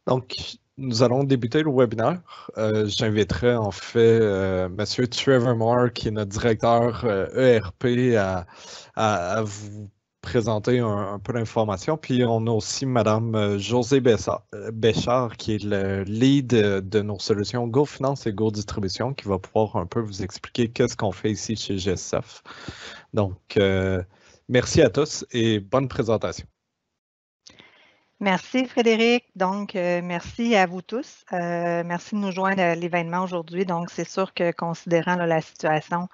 Donc, nous allons débuter le webinaire. J'inviterai en fait M. Trevor Moore, qui est notre directeur ERP, à vous présenter un peu d'informations. Puis on a aussi Mme Josée Béchard, qui est le lead de nos solutions GoFinance et GoDistribution, qui va pouvoir un peu vous expliquer qu'est-ce qu'on fait ici chez GSF. Donc, merci à tous et bonne présentation. Merci Frédéric. Donc, merci à vous tous. Merci de nous joindre à l'événement aujourd'hui. Donc, c'est sûr que considérant là, la situation,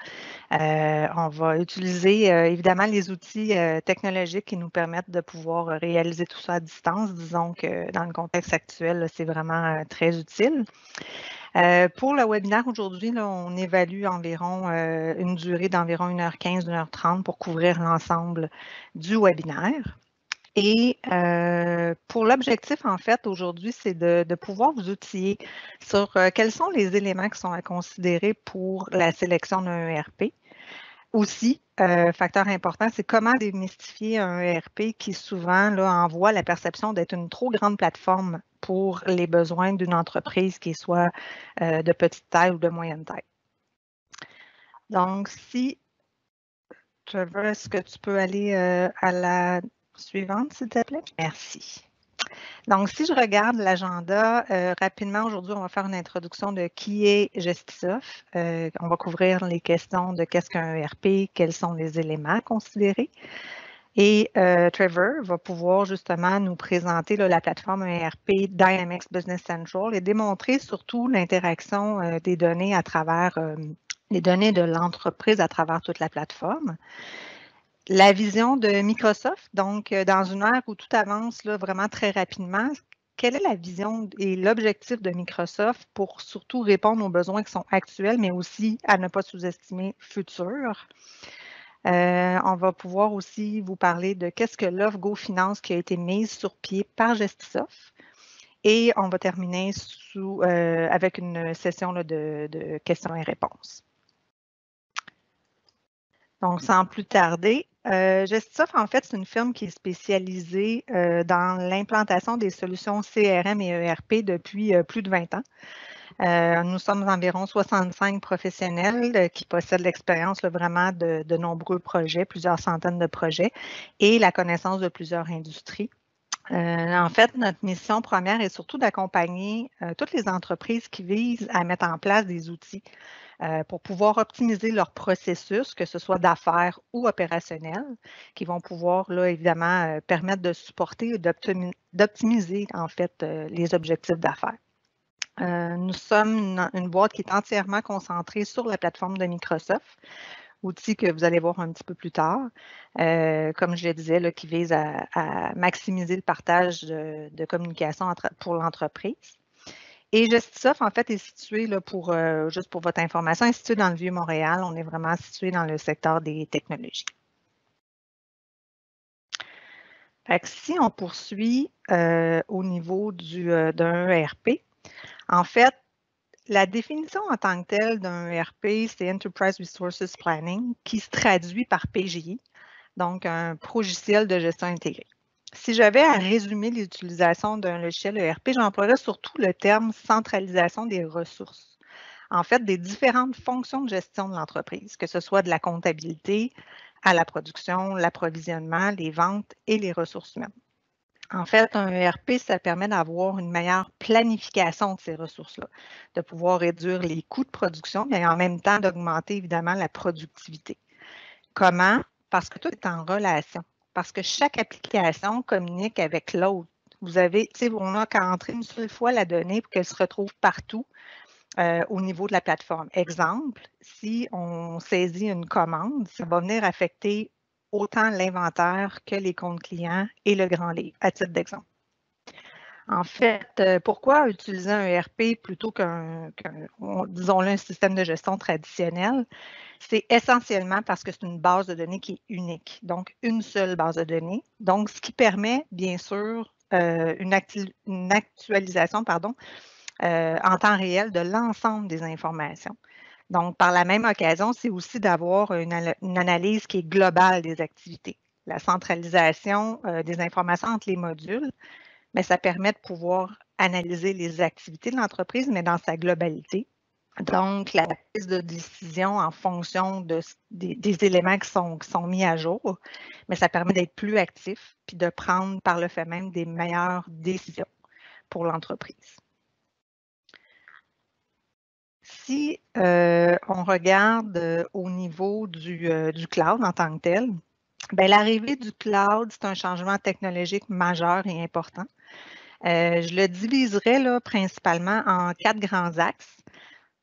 on va utiliser évidemment les outils technologiques qui nous permettent de pouvoir réaliser tout ça à distance. Disons que dans le contexte actuel, c'est vraiment très utile. Pour le webinaire aujourd'hui, on évalue environ une durée d'environ 1h15, 1h30 pour couvrir l'ensemble du webinaire. Et pour l'objectif, en fait, aujourd'hui, c'est de pouvoir vous outiller sur quels sont les éléments qui sont à considérer pour la sélection d'un ERP. Aussi, facteur important, c'est comment démystifier un ERP qui souvent là, envoie la perception d'être une trop grande plateforme pour les besoins d'une entreprise qui soit de petite taille ou de moyenne taille. Donc, si, Trevor, est-ce que tu peux aller à la suivante, s'il te plaît? Merci. Donc, si je regarde l'agenda, rapidement, aujourd'hui, on va faire une introduction de qui est Gestisoft. On va couvrir les questions de qu'est-ce qu'un ERP, quels sont les éléments à considérer. Et Trevor va pouvoir justement nous présenter là, la plateforme ERP Dynamics Business Central et démontrer surtout l'interaction des données à travers les données de l'entreprise à travers toute la plateforme. La vision de Microsoft, donc dans une ère où tout avance là, vraiment très rapidement, quelle est la vision et l'objectif de Microsoft pour surtout répondre aux besoins qui sont actuels, mais aussi à ne pas sous-estimer futurs? On va pouvoir aussi vous parler de qu'est-ce que l'offre GoFinance qui a été mise sur pied par Gestisoft. Et on va terminer avec une session là, de questions et réponses. Donc, sans plus tarder, Gestisoft, en fait, c'est une firme qui est spécialisée dans l'implantation des solutions CRM et ERP depuis plus de 20 ans. Nous sommes environ 65 professionnels qui possèdent l'expérience vraiment de nombreux projets, plusieurs centaines de projets, et la connaissance de plusieurs industries. En fait, notre mission première est surtout d'accompagner toutes les entreprises qui visent à mettre en place des outils pour pouvoir optimiser leur processus, que ce soit d'affaires ou opérationnel, qui vont pouvoir, là, évidemment, permettre de supporter et d'optimiser, en fait, les objectifs d'affaires. Nous sommes une boîte qui est entièrement concentrée sur la plateforme de Microsoft, outil que vous allez voir un petit peu plus tard, comme je le disais, là, qui vise à maximiser le partage de communication pour l'entreprise. Et Gestisoft, en fait, est situé, là, juste pour votre information, est situé dans le Vieux-Montréal. On est vraiment situé dans le secteur des technologies. Fait que si on poursuit au niveau d'un ERP, en fait, la définition en tant que telle d'un ERP, c'est Enterprise Resources Planning, qui se traduit par PGI, donc un logiciel de gestion intégrée. Si j'avais à résumer l'utilisation d'un logiciel ERP, j'emploierais surtout le terme centralisation des ressources. En fait, des différentes fonctions de gestion de l'entreprise, que ce soit de la comptabilité à la production, l'approvisionnement, les ventes et les ressources humaines. En fait, un ERP, ça permet d'avoir une meilleure planification de ces ressources-là, de pouvoir réduire les coûts de production, mais en même temps d'augmenter évidemment la productivité. Comment? Parce que tout est en relation, parce que chaque application communique avec l'autre. Vous avez, tu sais, on n'a qu'à entrer une seule fois la donnée pour qu'elle se retrouve partout au niveau de la plateforme. Exemple, si on saisit une commande, ça va venir affecter autant l'inventaire que les comptes clients et le grand livre, à titre d'exemple. En fait, pourquoi utiliser un ERP plutôt disons-le, un système de gestion traditionnel? C'est essentiellement parce que c'est une base de données qui est unique, donc une seule base de données. Donc, ce qui permet, bien sûr, une actualisation, en temps réel de l'ensemble des informations. Donc, par la même occasion, c'est aussi d'avoir une analyse qui est globale des activités. La centralisation des informations entre les modules, mais ça permet de pouvoir analyser les activités de l'entreprise, mais dans sa globalité. Donc, la prise de décision en fonction des éléments qui sont mis à jour, mais ça permet d'être plus actif puis de prendre par le fait même des meilleures décisions pour l'entreprise. Si on regarde au niveau du cloud en tant que tel, bien, l'arrivée du cloud, c'est un changement technologique majeur et important. Je le diviserais là, principalement en 4 grands axes.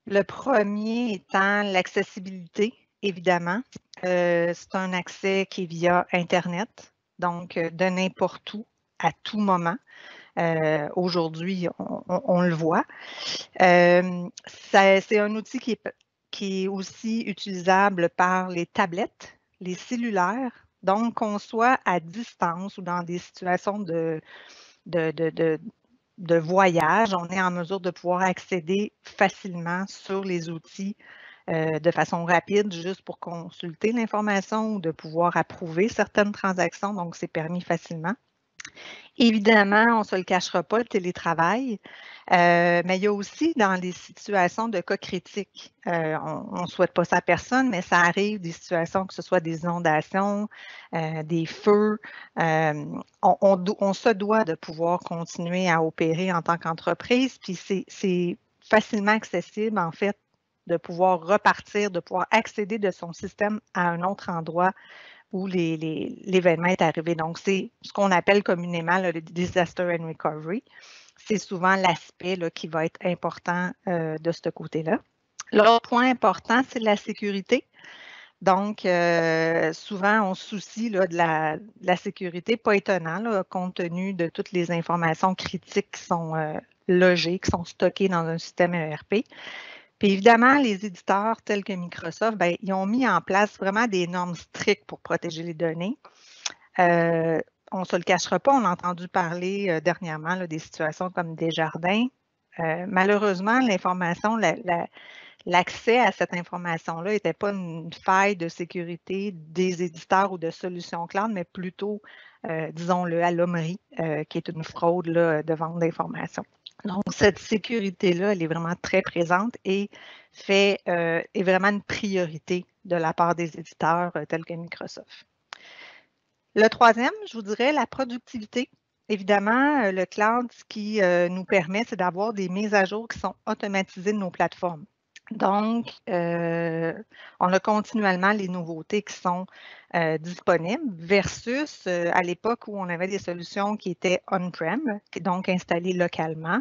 Le premier étant l'accessibilité, évidemment. C'est un accès qui est via Internet, donc de n'importe où, à tout moment. Aujourd'hui, on le voit. C'est un outil qui est aussi utilisable par les tablettes, les cellulaires, donc qu'on soit à distance ou dans des situations de voyage, on est en mesure de pouvoir accéder facilement sur les outils de façon rapide, juste pour consulter l'information ou de pouvoir approuver certaines transactions, donc c'est permis facilement. Évidemment, on ne se le cachera pas, le télétravail, mais il y a aussi dans les situations de cas critiques, on ne souhaite pas ça à personne, mais ça arrive des situations, que ce soit des inondations, des feux, on se doit de pouvoir continuer à opérer en tant qu'entreprise, puis c'est facilement accessible, en fait, de pouvoir repartir, de pouvoir accéder de son système à un autre endroit où l'événement est arrivé. Donc, c'est ce qu'on appelle communément le Disaster and Recovery. C'est souvent l'aspect qui va être important de ce côté-là. L'autre point important, c'est la sécurité. Donc, souvent, on se soucie de la sécurité, pas étonnant, là, compte tenu de toutes les informations critiques qui sont logées, qui sont stockées dans un système ERP. Puis évidemment, les éditeurs tels que Microsoft, bien, ils ont mis en place vraiment des normes strictes pour protéger les données. On ne se le cachera pas, on a entendu parler dernièrement là, des situations comme Desjardins. Malheureusement, l'information, l'accès à cette information-là n'était pas une faille de sécurité des éditeurs ou de solutions cloud, mais plutôt, disons-le, à l'hommerie, qui est une fraude là, de vente d'informations. Donc, cette sécurité-là, elle est vraiment très présente et est vraiment une priorité de la part des éditeurs tels que Microsoft. Le troisième, je vous dirais, la productivité. Évidemment, le cloud, ce qui nous permet, c'est d'avoir des mises à jour qui sont automatisées de nos plateformes. Donc, on a continuellement les nouveautés qui sont disponibles versus à l'époque où on avait des solutions qui étaient on-prem, donc installées localement.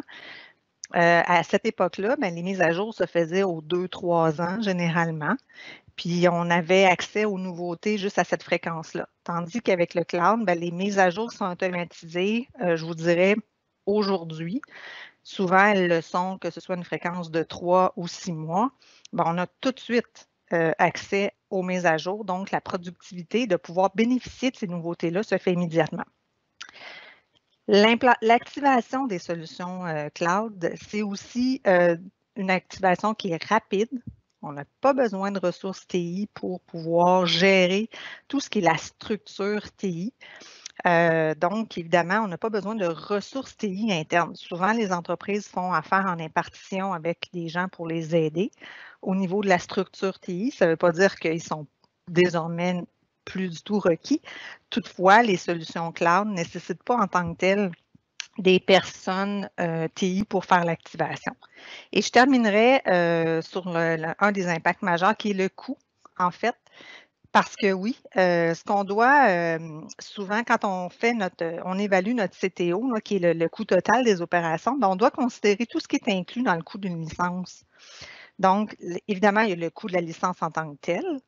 À cette époque-là, les mises à jour se faisaient aux 2-3 ans généralement, puis on avait accès aux nouveautés juste à cette fréquence-là. Tandis qu'avec le cloud, les mises à jour sont automatisées, je vous dirais, aujourd'hui. Souvent, elles le sont, que ce soit une fréquence de 3 ou 6 mois. On a tout de suite accès aux mises à jour. Donc, la productivité de pouvoir bénéficier de ces nouveautés-là se fait immédiatement. L'activation des solutions cloud, c'est aussi une activation qui est rapide. On n'a pas besoin de ressources TI pour pouvoir gérer tout ce qui est la structure TI. Donc, évidemment, on n'a pas besoin de ressources TI internes. Souvent, les entreprises font affaire en impartition avec des gens pour les aider. Au niveau de la structure TI, ça ne veut pas dire qu'ils sont désormais plus du tout requis. Toutefois, les solutions cloud ne nécessitent pas en tant que telles des personnes TI pour faire l'activation. Et je terminerai sur un des impacts majeurs qui est le coût, en fait. Parce que oui, ce qu'on doit souvent quand on évalue notre CTO, là, qui est le coût total des opérations, on doit considérer tout ce qui est inclus dans le coût d'une licence. Donc, évidemment, il y a le coût de la licence en tant que telle,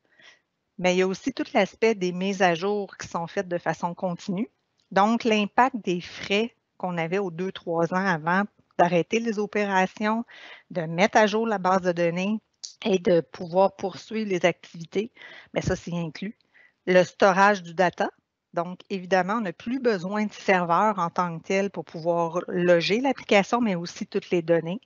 mais il y a aussi tout l'aspect des mises à jour qui sont faites de façon continue. Donc, l'impact des frais qu'on avait aux 2-3 ans avant d'arrêter les opérations, de mettre à jour la base de données, et de pouvoir poursuivre les activités, mais ça, c'est inclus. Le storage du data. Donc, évidemment, on n'a plus besoin de serveurs en tant que tel pour pouvoir loger l'application, mais aussi toutes les données.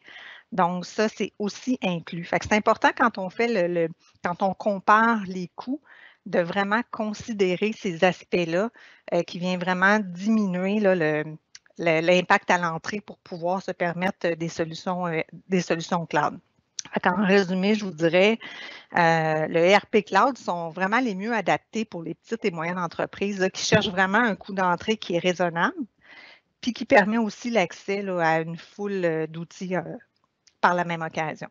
Donc, ça, c'est aussi inclus. Fait que c'est important quand on fait quand on compare les coûts, de vraiment considérer ces aspects-là qui viennent vraiment diminuer là, l'impact à l'entrée pour pouvoir se permettre des solutions cloud. En résumé, je vous dirais, le ERP Cloud sont vraiment les mieux adaptés pour les petites et moyennes entreprises qui cherchent vraiment un coût d'entrée qui est raisonnable, puis qui permet aussi l'accès à une foule d'outils par la même occasion.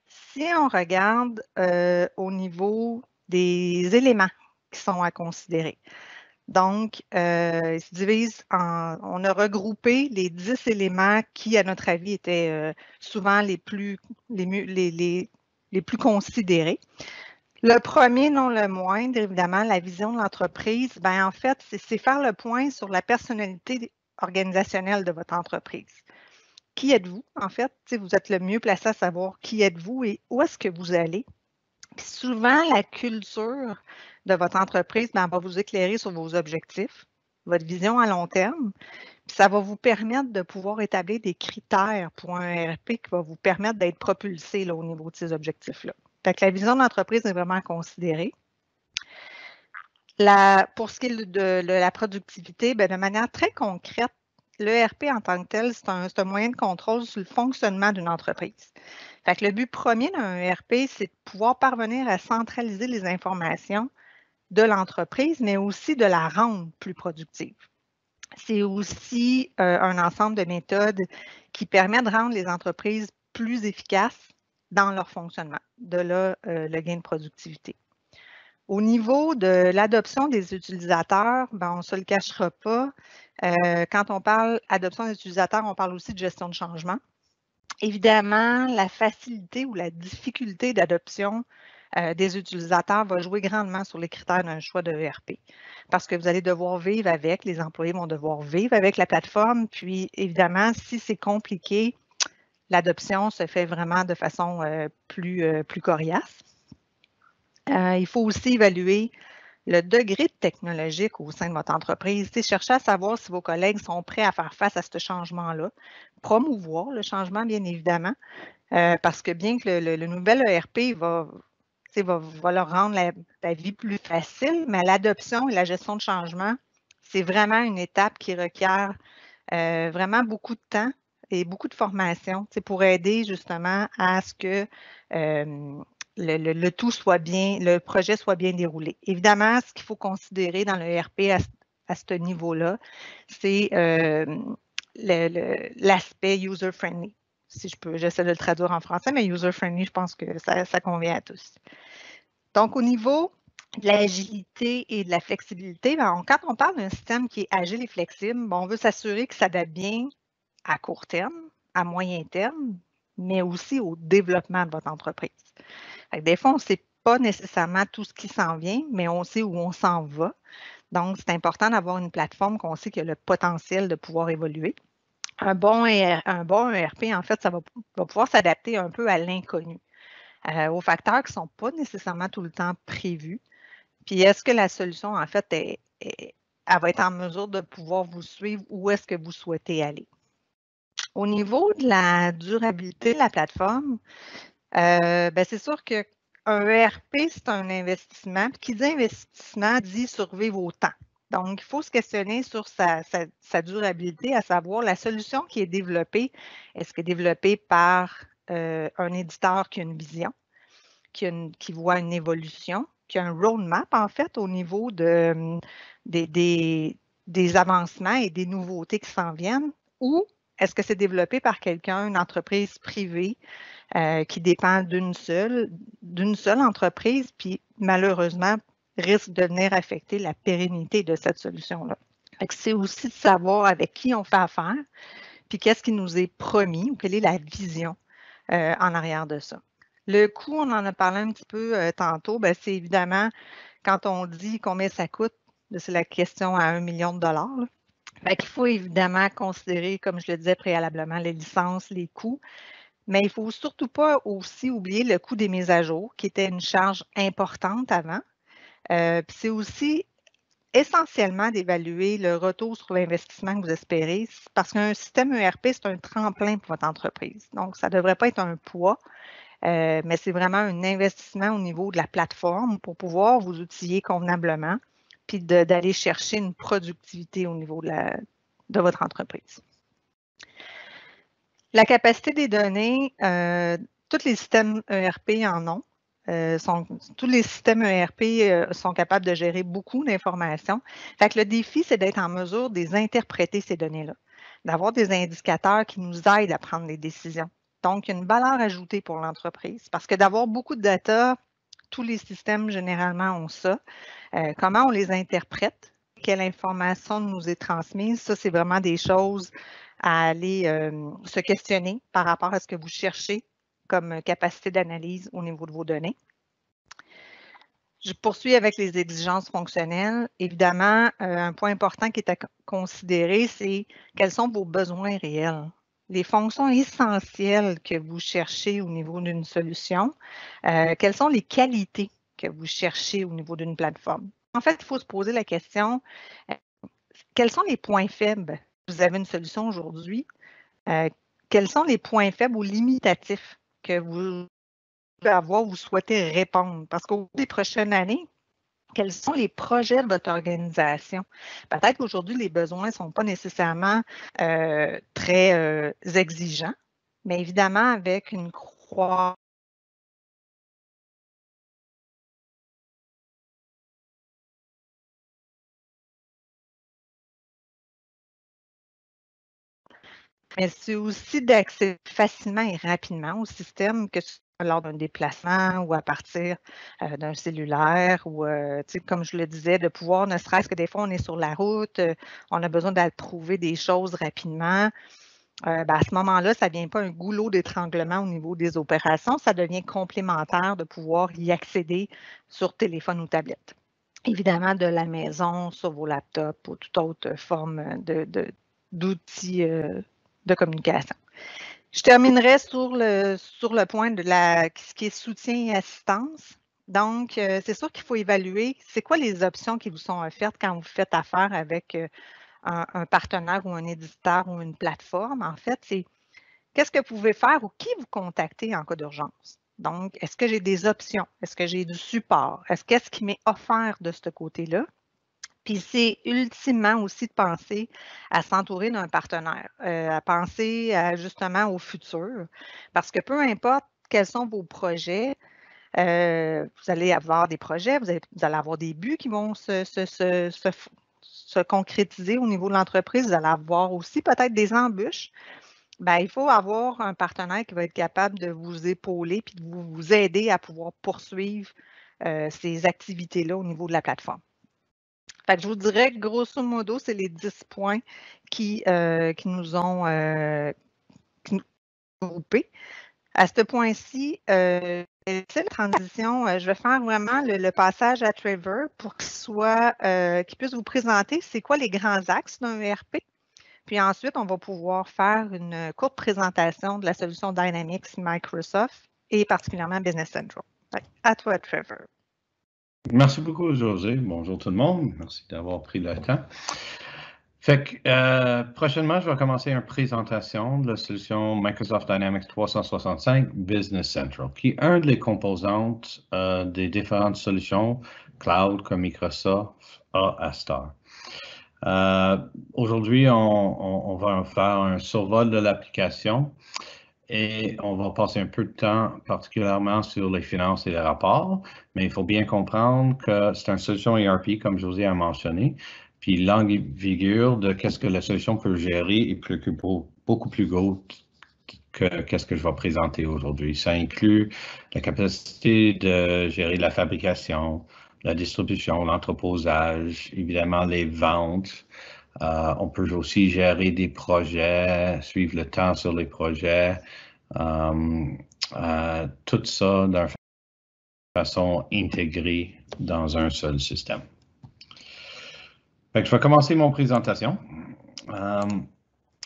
Si on regarde au niveau des éléments qui sont à considérer, donc, ils se divisent on a regroupé les 10 éléments qui, à notre avis, étaient souvent les plus considérés. Le premier, non le moindre, évidemment, la vision de l'entreprise, en fait, c'est faire le point sur la personnalité organisationnelle de votre entreprise. Qui êtes-vous, en fait? Vous êtes le mieux placé à savoir qui êtes-vous et où est-ce que vous allez. Puis souvent, la culture de votre entreprise va vous éclairer sur vos objectifs, votre vision à long terme. Puis ça va vous permettre de pouvoir établir des critères pour un ERP qui va vous permettre d'être propulsé au niveau de ces objectifs-là. Fait que la vision de l'entreprise est vraiment à considérer. Pour ce qui est de la productivité, de manière très concrète, l'ERP en tant que tel, c'est un moyen de contrôle sur le fonctionnement d'une entreprise. Fait que le but premier d'un ERP, c'est de pouvoir parvenir à centraliser les informations de l'entreprise, mais aussi de la rendre plus productive. C'est aussi un ensemble de méthodes qui permet de rendre les entreprises plus efficaces dans leur fonctionnement. De là, le gain de productivité. Au niveau de l'adoption des utilisateurs, on ne se le cachera pas. Quand on parle adoption des utilisateurs, on parle aussi de gestion de changement. Évidemment, la facilité ou la difficulté d'adoption des utilisateurs va jouer grandement sur les critères d'un choix de ERP parce que vous allez devoir vivre avec, les employés vont devoir vivre avec la plateforme. Puis, évidemment, si c'est compliqué, l'adoption se fait vraiment de façon plus coriace. Il faut aussi évaluer le degré technologique au sein de votre entreprise. Cherchez à savoir si vos collègues sont prêts à faire face à ce changement-là. Promouvoir le changement, bien évidemment, parce que bien que le nouvel ERP va leur rendre la vie plus facile, mais l'adoption et la gestion de changement, c'est vraiment une étape qui requiert vraiment beaucoup de temps et beaucoup de formation pour aider justement à ce que le tout soit bien, le projet soit bien déroulé. Évidemment, ce qu'il faut considérer dans le ERP à ce niveau-là, c'est l'aspect user-friendly. Si j'essaie de le traduire en français, mais user-friendly, je pense que ça convient à tous. Donc, au niveau de l'agilité et de la flexibilité, quand on parle d'un système qui est agile et flexible, on veut s'assurer que ça s'adapte bien à court terme, à moyen terme, mais aussi au développement de votre entreprise. Des fois, on ne sait pas nécessairement tout ce qui s'en vient, mais on sait où on s'en va. Donc, c'est important d'avoir une plateforme qu'on sait qu'il y a le potentiel de pouvoir évoluer. Un bon ERP, en fait, ça va pouvoir s'adapter un peu à l'inconnu, aux facteurs qui ne sont pas nécessairement tout le temps prévus. Puis, est-ce que la solution, en fait, elle va être en mesure de pouvoir vous suivre où est-ce que vous souhaitez aller? Au niveau de la durabilité de la plateforme, c'est sûr qu'un ERP, c'est un investissement. Puis qui dit investissement dit survivre au temps. Donc, il faut se questionner sur sa durabilité, à savoir la solution qui est développée. Est-ce qu'elle est développée par un éditeur qui a une vision, qui voit une évolution, qui a un roadmap, en fait, au niveau des avancements et des nouveautés qui s'en viennent, ou est-ce que c'est développé par quelqu'un, une entreprise privée qui dépend d'une seule entreprise, puis malheureusement risque de venir affecter la pérennité de cette solution-là. C'est aussi de savoir avec qui on fait affaire, puis qu'est-ce qui nous est promis ou quelle est la vision en arrière de ça. Le coût, on en a parlé un petit peu tantôt, c'est évidemment quand on dit combien ça coûte, c'est la question à 1 million de dollars. Il faut évidemment considérer, comme je le disais préalablement, les licences, les coûts, mais il ne faut surtout pas aussi oublier le coût des mises à jour, qui était une charge importante avant. C'est aussi essentiellement d'évaluer le retour sur l'investissement que vous espérez, parce qu'un système ERP, c'est un tremplin pour votre entreprise. Donc, ça ne devrait pas être un poids, mais c'est vraiment un investissement au niveau de la plateforme pour pouvoir vous outiller convenablement, puis d'aller chercher une productivité au niveau de votre entreprise. La capacité des données, tous les systèmes ERP en ont. Tous les systèmes ERP sont capables de gérer beaucoup d'informations. Fait que le défi, c'est d'être en mesure de les interpréter, ces données-là, d'avoir des indicateurs qui nous aident à prendre des décisions. Donc, il y a une valeur ajoutée pour l'entreprise parce que d'avoir beaucoup de data, tous les systèmes généralement ont ça. Comment on les interprète? Quelle information nous est transmise? Ça, c'est vraiment des choses à aller se questionner par rapport à ce que vous cherchez comme capacité d'analyse au niveau de vos données. Je poursuis avec les exigences fonctionnelles. Évidemment, un point important qui est à considérer, c'est quels sont vos besoins réels. Les fonctions essentielles que vous cherchez au niveau d'une solution, quelles sont les qualités que vous cherchez au niveau d'une plateforme. En fait, il faut se poser la question, quels sont les points faibles? Vous avez une solution aujourd'hui. Quels sont les points faibles ou limitatifs que vous pouvez avoir ou souhaitez répondre? Parce qu'au cours des prochaines années, quels sont les projets de votre organisation? Peut-être qu'aujourd'hui, les besoins ne sont pas nécessairement très exigeants, mais évidemment, avec une croissance. Mais c'est aussi d'accéder facilement et rapidement au système, que ce soit lors d'un déplacement ou à partir d'un cellulaire ou, comme je le disais, de pouvoir, ne serait-ce que des fois, on est sur la route, on a besoin d'aller trouver des choses rapidement. À ce moment-là, ça ne devient pas un goulot d'étranglement au niveau des opérations, ça devient complémentaire de pouvoir y accéder sur téléphone ou tablette. Évidemment, de la maison, sur vos laptops ou toute autre forme d'outils de communication. Je terminerai sur le point de ce qui est soutien et assistance. Donc, c'est sûr qu'il faut évaluer c'est quoi les options qui vous sont offertes quand vous faites affaire avec un partenaire ou un éditeur ou une plateforme. En fait, c'est qu'est-ce que vous pouvez faire ou qui vous contacter en cas d'urgence. Donc, est-ce que j'ai des options? Est-ce que j'ai du support? Qu'est-ce qui m'est offert de ce côté-là? Puis c'est ultimement aussi de penser à s'entourer d'un partenaire, à penser justement au futur, parce que peu importe quels sont vos projets, vous allez avoir des projets, vous allez avoir des buts qui vont se concrétiser au niveau de l'entreprise, vous allez avoir aussi peut-être des embûches. Bien, il faut avoir un partenaire qui va être capable de vous épauler puis de vous aider à pouvoir poursuivre ces activités-là au niveau de la plateforme. Fait que je vous dirais que grosso modo, c'est les 10 points qui nous ont groupés. À ce point-ci, la transition, je vais faire vraiment le passage à Trevor pour qu'il puisse vous présenter c'est quoi les grands axes d'un ERP. Puis ensuite, on va pouvoir faire une courte présentation de la solution Dynamics Microsoft et particulièrement Business Central. À toi, Trevor. Merci beaucoup, José. Bonjour tout le monde. Merci d'avoir pris le temps. Prochainement, je vais commencer une présentation de la solution Microsoft Dynamics 365 Business Central, qui est une des composantes des différentes solutions cloud que Microsoft a à Star. Aujourd'hui, on va faire un survol de l'application et on va passer un peu de temps particulièrement sur les finances et les rapports, mais il faut bien comprendre que c'est une solution ERP, comme José a mentionné, puis l'envergure de qu'est-ce que la solution peut gérer est beaucoup plus gros que qu'est-ce que je vais présenter aujourd'hui. Ça inclut la capacité de gérer la fabrication, la distribution, l'entreposage, évidemment les ventes. On peut aussi gérer des projets, suivre le temps sur les projets, tout ça d'une façon intégrée dans un seul système. Je vais commencer mon présentation.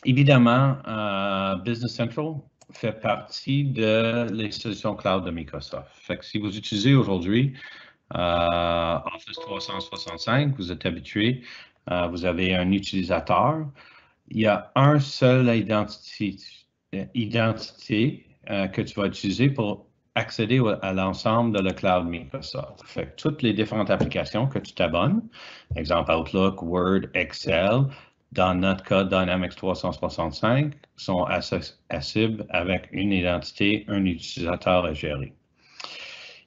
Évidemment, Business Central fait partie de les solutions cloud de Microsoft. Si vous utilisez aujourd'hui Office 365, vous êtes habitué, vous avez un utilisateur. Il y a un seul identité que tu vas utiliser pour accéder à l'ensemble de le cloud Microsoft. Fait que toutes les différentes applications que tu t'abonnes, exemple Outlook, Word, Excel, dans notre cas Dynamics 365, sont accessibles avec une identité, un utilisateur à gérer.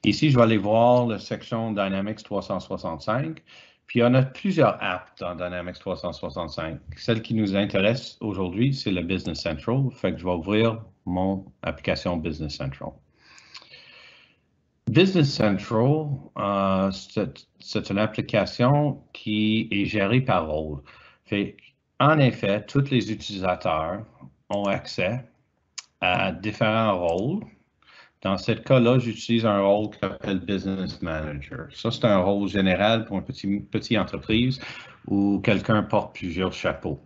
Ici, je vais aller voir la section Dynamics 365. Puis, il y en a plusieurs apps dans Dynamics 365. Celle qui nous intéresse aujourd'hui, c'est le Business Central. Fait que je vais ouvrir mon application Business Central. Business Central, c'est une application qui est gérée par rôle. En effet, tous les utilisateurs ont accès à différents rôles. Dans ce cas-là, j'utilise un rôle qui s'appelle Business Manager. Ça, c'est un rôle général pour une petite entreprise où quelqu'un porte plusieurs chapeaux.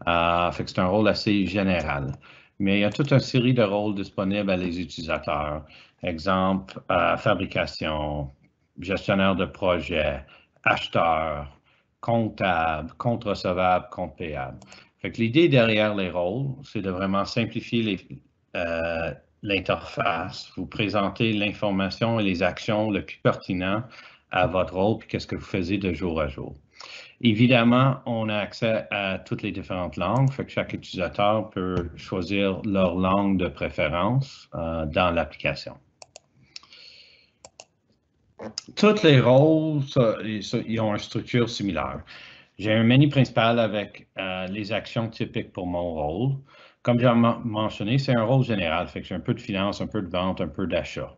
Fait que c'est un rôle assez général. Mais il y a toute une série de rôles disponibles à les utilisateurs. Exemple, fabrication, gestionnaire de projet, acheteur, comptable, compte recevable, compte payable. Fait que l'idée derrière les rôles, c'est de vraiment simplifier l'interface, vous présenter l'information et les actions le plus pertinent à votre rôle, puis qu'est-ce que vous faisiez de jour à jour. Évidemment, on a accès à toutes les différentes langues, fait que chaque utilisateur peut choisir leur langue de préférence dans l'application. Tous les rôles, ils ont une structure similaire. J'ai un menu principal avec les actions typiques pour mon rôle. Comme j'ai mentionné, c'est un rôle général, fait que j'ai un peu de finance, un peu de vente, un peu d'achat.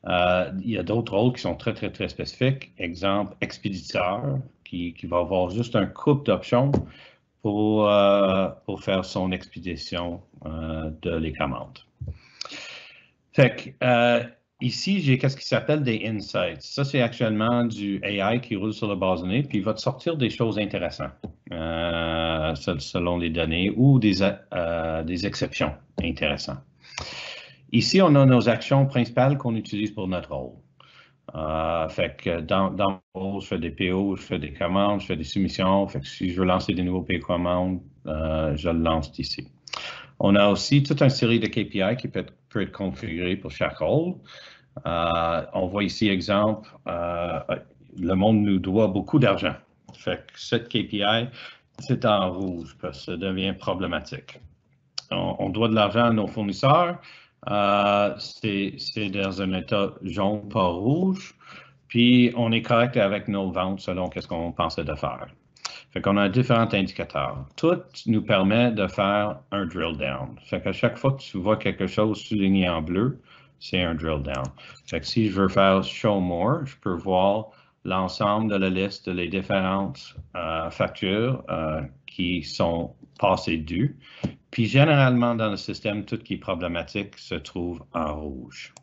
Il y a d'autres rôles qui sont très, très, très spécifiques. Exemple, expéditeur, qui va avoir juste un couple d'options pour faire son expédition de les commandes. Fait que ici, j'ai qu'est-ce qui s'appelle des insights. Ça, c'est actuellement du AI qui roule sur la base de données, puis il va te sortir des choses intéressantes selon les données ou des exceptions intéressantes. Ici, on a nos actions principales qu'on utilise pour notre rôle. Fait que dans mon rôle, je fais des PO, je fais des commandes, je fais des soumissions. Fait que si je veux lancer des nouveaux PO commandes, je le lance ici. On a aussi toute une série de KPI qui peut être configurée pour chaque rôle. On voit ici, exemple, le monde nous doit beaucoup d'argent. Fait que cette KPI, c'est en rouge parce que ça devient problématique. On doit de l'argent à nos fournisseurs. C'est dans un état jaune, pas rouge. Puis, on est correct avec nos ventes selon ce qu'on pensait de faire. Fait qu'on a différents indicateurs. Tout nous permet de faire un drill down. Fait qu'à chaque fois que tu vois quelque chose souligné en bleu, c'est un drill down. Fait que si je veux faire show more, je peux voir l'ensemble de la liste des différentes factures qui sont passées dues. Puis généralement dans le système, tout qui est problématique se trouve en rouge.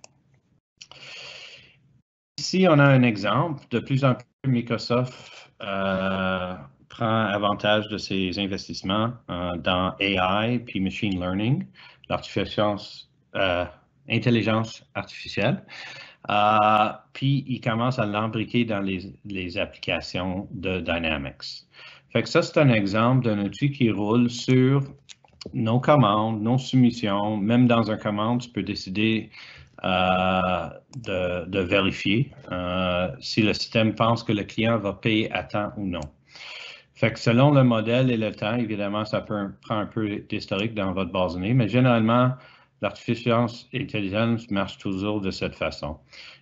Ici, on a un exemple. De plus en plus, Microsoft prend avantage de ses investissements dans AI puis machine learning, intelligence artificielle. Puis, il commence à l'embriquer dans les applications de Dynamics. Fait que ça, c'est un exemple d'un outil qui roule sur nos commandes, nos soumissions. Même dans une commande, tu peux décider de vérifier si le système pense que le client va payer à temps ou non. Fait que selon le modèle et le temps, évidemment, ça prend un peu d'historique dans votre base de données, mais généralement, l'artificielle intelligence marche toujours de cette façon.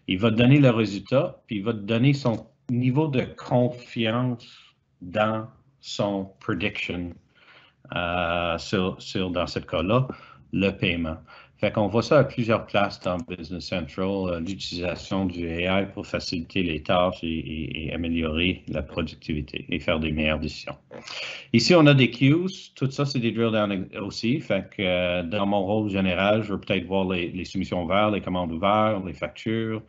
Il va te donner le résultat, puis il va te donner son niveau de confiance dans son prediction dans ce cas-là, le paiement. Fait qu'on voit ça à plusieurs places dans Business Central, l'utilisation du AI pour faciliter les tâches et améliorer la productivité et faire des meilleures décisions. Ici, on a des queues. Tout ça, c'est des drill down aussi. Fait que dans mon rôle général, je veux peut-être voir les soumissions ouvertes, les commandes ouvertes, les factures,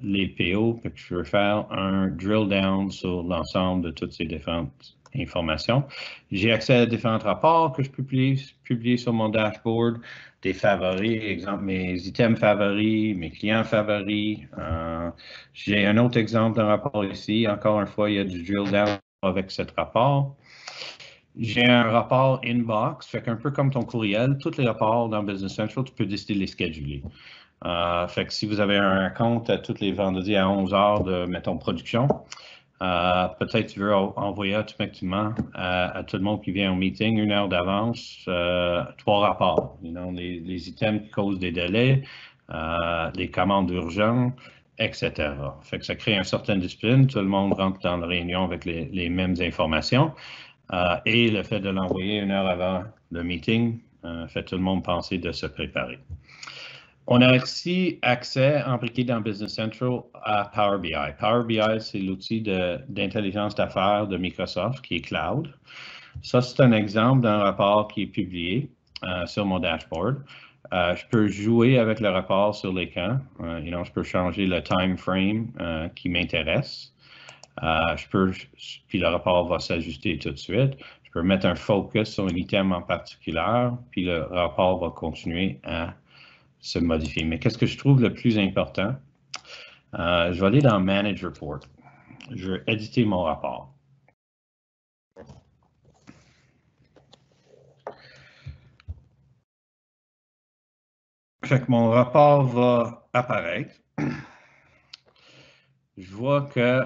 les PO. Fait que je veux faire un drill down sur l'ensemble de toutes ces différentes informations. J'ai accès à différents rapports que je peux publier sur mon dashboard, des favoris, exemple mes items favoris, mes clients favoris. J'ai un autre exemple d'un rapport ici. Encore une fois, il y a du drill down avec ce rapport. J'ai un rapport inbox, fait qu'un peu comme ton courriel, tous les rapports dans Business Central, tu peux décider de les scheduler. Fait que si vous avez un compte à tous les vendredis à 11 h de, mettons, production, peut-être tu veux envoyer automatiquement à tout le monde qui vient au meeting 1 heure d'avance 3 rapports. Les items qui causent des délais, les commandes urgentes, etc. Fait que ça crée une certaine discipline. Tout le monde rentre dans la réunion avec les mêmes informations. Et le fait de l'envoyer 1 heure avant le meeting fait tout le monde penser de se préparer. On a aussi accès imbriqué dans Business Central à Power BI. Power BI, c'est l'outil d'intelligence d'affaires de Microsoft qui est cloud. Ça, c'est un exemple d'un rapport qui est publié sur mon dashboard. Je peux jouer avec le rapport sur l'écran. Je peux changer le time frame qui m'intéresse. Puis le rapport va s'ajuster tout de suite. Je peux mettre un focus sur un item en particulier, puis le rapport va continuer à se modifier. Mais qu'est-ce que je trouve le plus important? Je vais aller dans Manage Report. Je vais éditer mon rapport. Fait que mon rapport va apparaître. Je vois que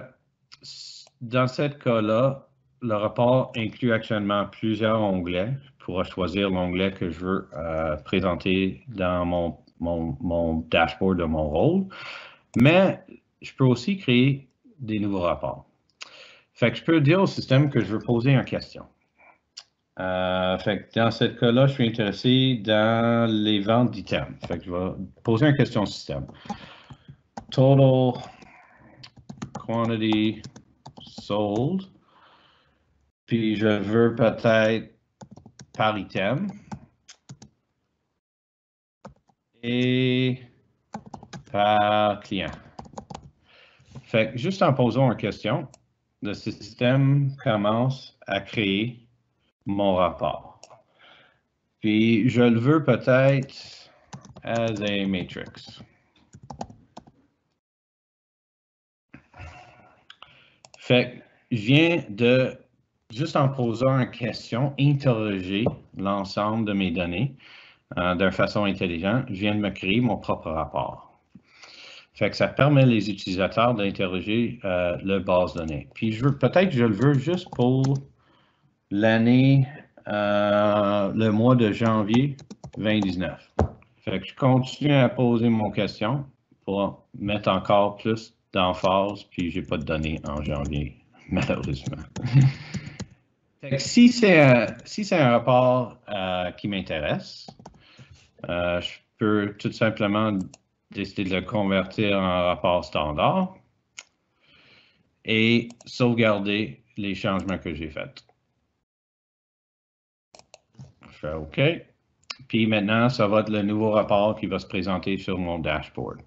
dans ce cas-là, le rapport inclut actuellement plusieurs onglets. Je pourrais choisir l'onglet que je veux présenter dans mon dashboard de mon rôle. Mais je peux aussi créer des nouveaux rapports. Fait que je peux dire au système que je veux poser une question. Fait que dans ce cas-là, je suis intéressé dans les ventes d'items. Fait que je vais poser une question au système. Total quantity sold. Puis je veux peut-être par item. Et par client. Fait que juste en posant une question, le système commence à créer mon rapport. Puis je le veux peut-être as a matrix. Fait que je viens de, juste en posant une question, interroger l'ensemble de mes données d'une façon intelligente. Je viens de me créer mon propre rapport. Fait que ça permet les utilisateurs d'interroger le base de données. Puis peut-être que je le veux juste pour l'année, le mois de janvier 2019. Fait que je continue à poser mon question pour mettre encore plus d'emphase, puis j'ai pas de données en janvier, malheureusement. Fait que si c'est un rapport qui m'intéresse, je peux tout simplement décider de le convertir en rapport standard et sauvegarder les changements que j'ai faits. Je fais OK. Puis maintenant, ça va être le nouveau rapport qui va se présenter sur mon dashboard.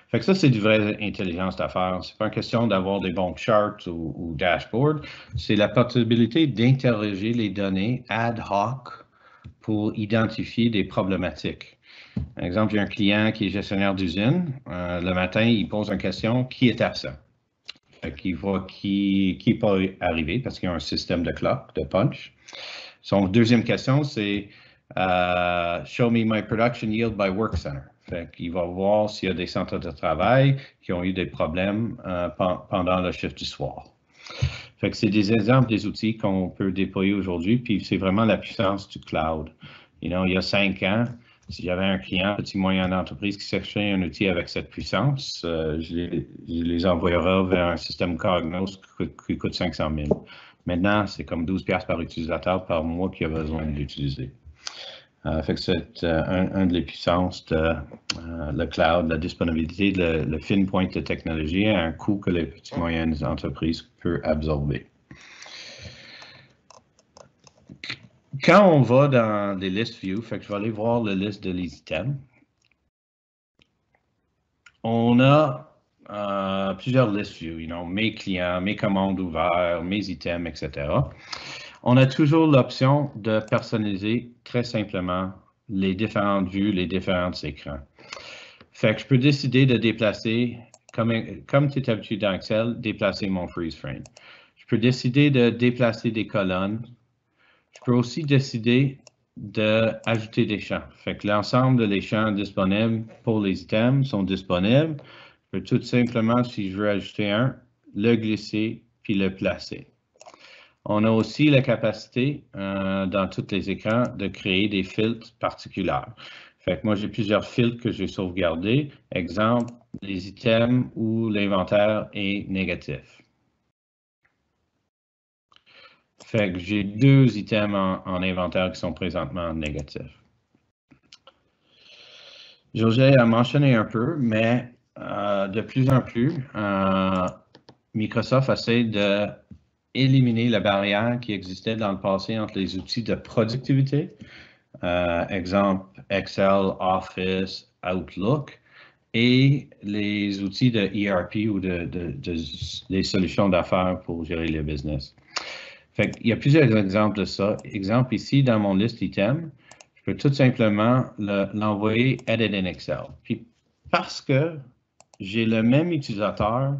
Fait que ça, c'est du vrai intelligence d'affaires. C'est pas une question d'avoir des bons charts ou dashboards. C'est la possibilité d'interroger les données ad hoc pour identifier des problématiques. Par exemple, j'ai un client qui est gestionnaire d'usine. Le matin, il pose une question, qui est absent? Fait qu'il voit qui n'est pas arrivé parce qu'il y a un système de clock, de punch. Son deuxième question, c'est show me my production yield by work center. Fait qu'il va voir s'il y a des centres de travail qui ont eu des problèmes pendant le shift du soir. Fait que c'est des exemples des outils qu'on peut déployer aujourd'hui, puis c'est vraiment la puissance du cloud. Il y a 5 ans, si j'avais un client, petit moyen entreprise qui cherchait un outil avec cette puissance, je les envoyerais vers un système Cognos qui coûte 500 000. Maintenant, c'est comme 12 $ par utilisateur par mois qui a besoin de l'utiliser. Fait que c'est un des puissances de le cloud, la disponibilité, le fine pointe de technologie à un coût que les petites et moyennes entreprises peuvent absorber. Quand on va dans des listes view, fait que je vais aller voir la liste de les items. On a plusieurs listes view, mes clients, mes commandes ouvertes, mes items, etc. On a toujours l'option de personnaliser très simplement les différentes vues, les différents écrans. Fait que je peux décider de déplacer, comme tu es habitué dans Excel, déplacer mon freeze frame. Je peux décider de déplacer des colonnes. Je peux aussi décider d'ajouter des champs. Fait que l'ensemble des champs disponibles pour les items sont disponibles. Je peux tout simplement, si je veux ajouter un, le glisser puis le placer. On a aussi la capacité dans tous les écrans de créer des filtres particuliers. Fait que moi, j'ai plusieurs filtres que j'ai sauvegardés. Exemple, les items où l'inventaire est négatif. Fait que j'ai 2 items en inventaire qui sont présentement négatifs. José a mentionné un peu, mais de plus en plus, Microsoft essaie d'éliminer la barrière qui existait dans le passé entre les outils de productivité, exemple Excel, Office, Outlook, et les outils de ERP ou des solutions d'affaires pour gérer le business. Fait qu'il y a plusieurs exemples de ça. Exemple ici, dans mon liste item, je peux tout simplement l'envoyer Edit in Excel. Puis parce que j'ai le même utilisateur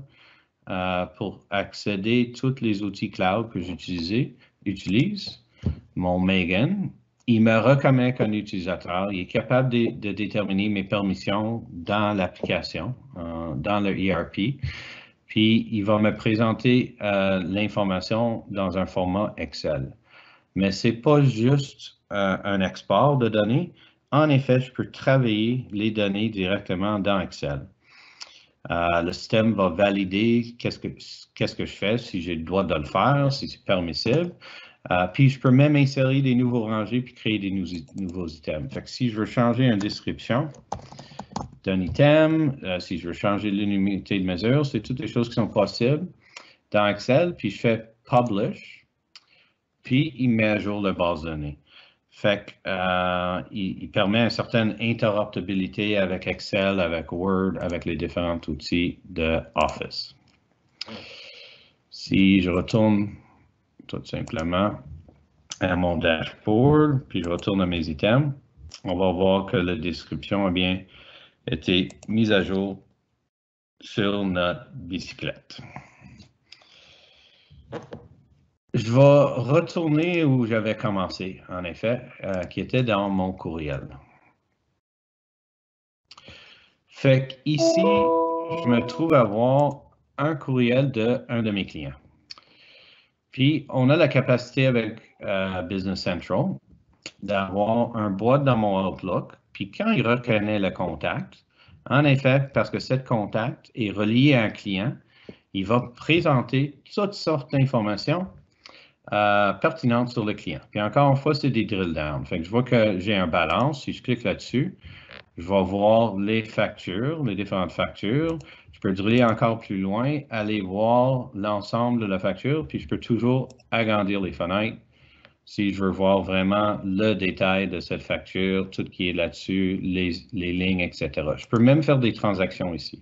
pour accéder à tous les outils cloud que j'utilise, mon Megan, il me reconnaît comme utilisateur. Il est capable de déterminer mes permissions dans l'application, dans le ERP. Puis, il va me présenter l'information dans un format Excel. Mais ce n'est pas juste un export de données. En effet, je peux travailler les données directement dans Excel. Le système va valider qu'est-ce que je fais, si j'ai le droit de le faire, si c'est permissible. Puis, je peux même insérer des nouveaux rangées puis créer des nouveaux items. Fait que si je veux changer une description d'un item, si je veux changer l'unité de mesure, c'est toutes les choses qui sont possibles dans Excel. Puis, je fais Publish, puis il met à jour la base de données. Fait il permet une certaine interopérabilité avec Excel, avec Word, avec les différents outils de Office. Si je retourne tout simplement à mon dashboard, puis je retourne à mes items, on va voir que la description a bien été mise à jour sur notre bicyclette. Je vais retourner où j'avais commencé, en effet, qui était dans mon courriel. Fait qu'ici, je me trouve à avoir un courriel d'un de mes clients. Puis, on a la capacité avec Business Central d'avoir un boîte dans mon Outlook. Puis, quand il reconnaît le contact, en effet, parce que cette contact est relié à un client, il va présenter toutes sortes d'informations pertinentes sur le client. Puis encore une fois, c'est des drill down. Fait que je vois que j'ai un balance. Si je clique là-dessus, je vais voir les factures, les différentes factures. Je peux driller encore plus loin, aller voir l'ensemble de la facture, puis je peux toujours agrandir les fenêtres si je veux voir vraiment le détail de cette facture, tout qui est là-dessus, les lignes, etc. Je peux même faire des transactions ici.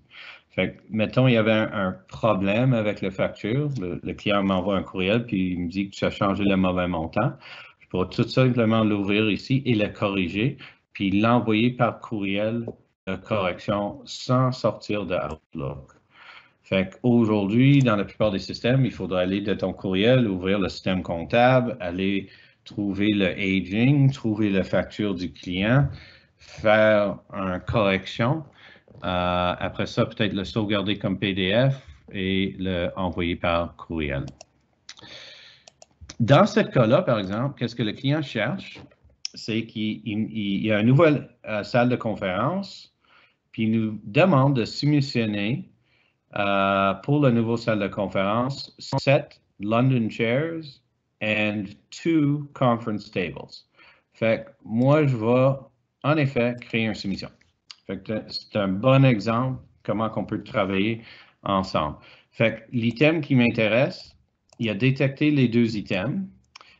Fait que, mettons, il y avait un problème avec la facture. Le client m'envoie un courriel, puis il me dit que tu as changé le mauvais montant. Je pourrais tout simplement l'ouvrir ici et le corriger, puis l'envoyer par courriel de correction sans sortir de Outlook. Fait qu'aujourd'hui, dans la plupart des systèmes, il faudra aller de ton courriel, ouvrir le système comptable, aller trouver le aging, trouver la facture du client, faire une correction. Après ça, peut-être le sauvegarder comme PDF et le envoyer par courriel. Dans ce cas-là, par exemple, qu'est-ce que le client cherche? C'est qu'il y a une nouvelle salle de conférence, puis il nous demande de soumissionner pour la nouvelle salle de conférence 7 London chairs and 2 conference tables. Fait que moi, je vais en effet créer une soumission. C'est un bon exemple comment on peut travailler ensemble. Fait que l'item qui m'intéresse, il a détecté les 2 items.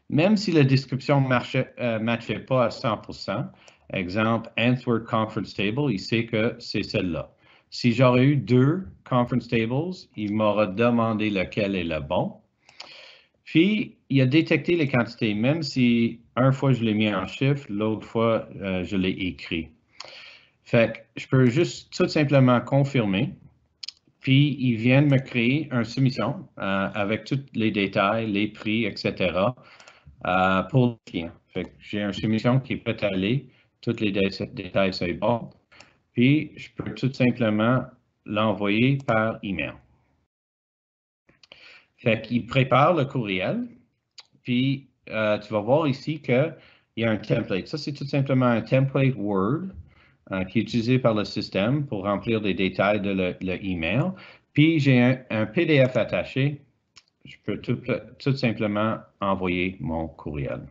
Même si la description ne matchait pas à 100%, exemple, Antwerp Conference Table, il sait que c'est celle-là. Si j'aurais eu 2 Conference Tables, il m'aurait demandé lequel est le bon. Puis, il a détecté les quantités, même si une fois je l'ai mis en chiffre, l'autre fois je l'ai écrit. Fait que je peux juste tout simplement confirmer, puis il vient de me créer une soumission avec tous les détails, les prix, etc. pour le client. J'ai une soumission qui est prête à aller, tous les détails sont bons, puis je peux tout simplement l'envoyer par email. Fait qu'il prépare le courriel, puis tu vas voir ici qu'il y a un template. Ça, c'est tout simplement un template Word qui est utilisé par le système pour remplir des détails de le email. Puis j'ai un PDF attaché. Je peux tout simplement envoyer mon courriel.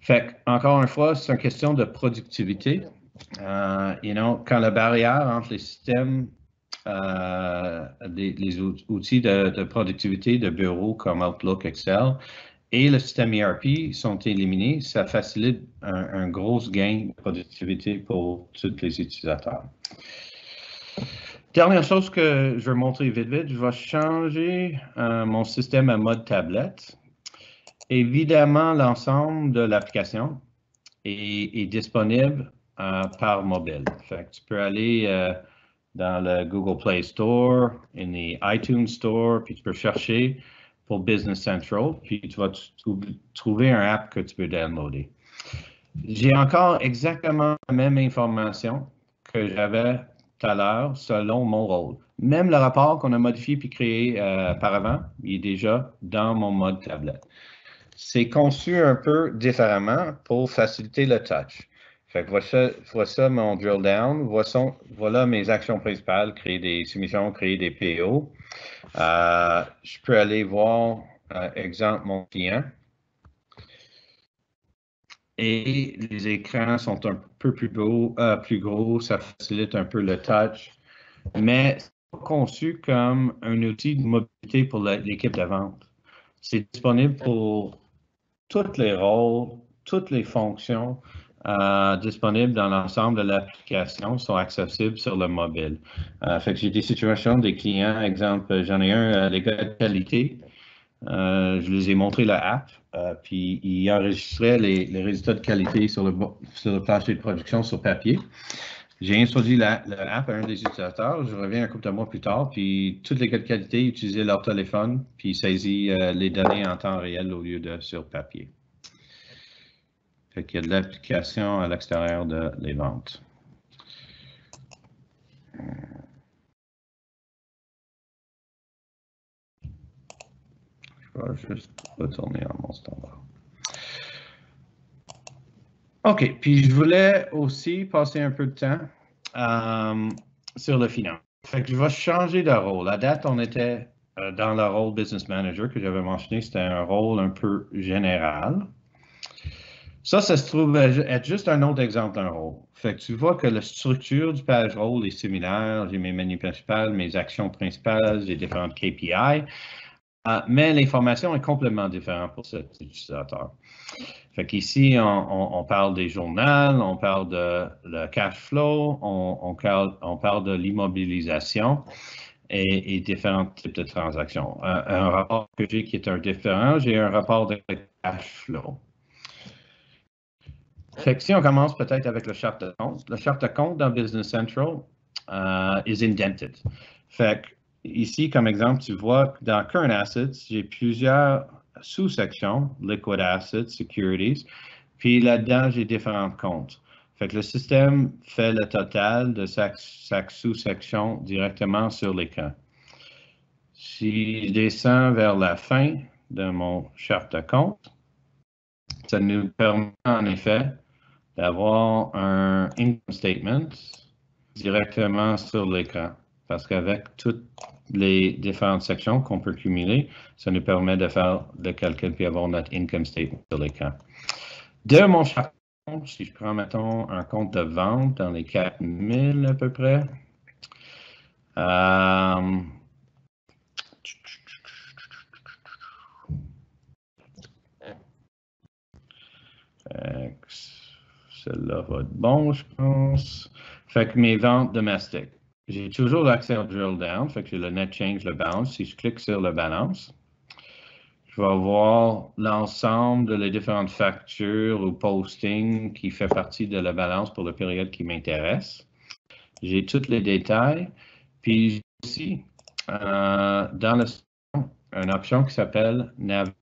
Fait encore une fois, c'est une question de productivité. Quand la barrière entre les systèmes, les outils de productivité de bureau comme Outlook, Excel et le système ERP sont éliminés, ça facilite un gros gain de productivité pour tous les utilisateurs. Dernière chose que je vais montrer vite, je vais changer mon système à mode tablette. Évidemment, l'ensemble de l'application est disponible par mobile. Fait que tu peux aller dans le Google Play Store, in the iTunes Store, puis tu peux chercher pour Business Central, puis tu vas trouver un app que tu peux downloader. J'ai encore exactement la même information que j'avais tout à l'heure selon mon rôle. Même le rapport qu'on a modifié puis créé par avant, il est déjà dans mon mode tablette. C'est conçu un peu différemment pour faciliter le touch. Fait que voici mon drill down. Voilà mes actions principales, créer des soumissions, créer des PO. Je peux aller voir, exemple, mon client. Et les écrans sont un peu plus gros, ça facilite un peu le touch, mais c'est pas conçu comme un outil de mobilité pour l'équipe de vente. C'est disponible pour tous les rôles, toutes les fonctions disponibles dans l'ensemble de l'application sont accessibles sur le mobile. Fait que j'ai des situations, des clients, exemple, j'en ai un, les gars de qualité. Je les ai montré la app, puis ils enregistraient les résultats de qualité sur le plancher de production sur papier. J'ai introduit l'app à un des utilisateurs. Je reviens un couple de mois plus tard, puis tous les gars de qualité utilisaient leur téléphone, puis saisit les données en temps réel au lieu de sur papier. Fait qu'il y a de l'application à l'extérieur des ventes. Je vais juste retourner à mon standard. OK, puis je voulais aussi passer un peu de temps sur le finance. Fait que je vais changer de rôle. À date, on était dans le rôle Business Manager que j'avais mentionné. C'était un rôle un peu général. Ça se trouve être juste un autre exemple d'un rôle. Fait que tu vois que la structure du page rôle est similaire. J'ai mes menus principales, mes actions principales, j'ai différentes KPI. Mais l'information est complètement différente pour cet utilisateur. Fait qu'ici, on parle des journaux, on parle de le cash flow, on parle de l'immobilisation et différents types de transactions. Un rapport que j'ai qui est un différent, j'ai un rapport de cash flow. Fait que si on commence peut-être avec le charte de compte. Le charte de compte dans Business Central is indented. Fait que ici, comme exemple, tu vois que dans Current Assets, j'ai plusieurs sous-sections, Liquid Assets, Securities, puis là-dedans, j'ai différents comptes. Fait que le système fait le total de chaque sous-section directement sur l'écran. Si je descends vers la fin de mon charte de compte, ça nous permet en effet d'avoir un income statement directement sur l'écran. Parce qu'avec toutes les différentes sections qu'on peut cumuler, ça nous permet de faire le calcul puis avoir notre income statement sur l'écran. De mon charte de compte, si je prends, mettons, un compte de vente dans les 4000 à peu près, celle-là va être bon, je pense. Fait que mes ventes domestiques. J'ai toujours l'accès au drill down, fait que j'ai le net change, le balance. Si je clique sur le balance, je vais voir l'ensemble de les différentes factures ou postings qui fait partie de la balance pour la période qui m'intéresse. J'ai tous les détails. Puis j'ai aussi dans le système une option qui s'appelle Navigate.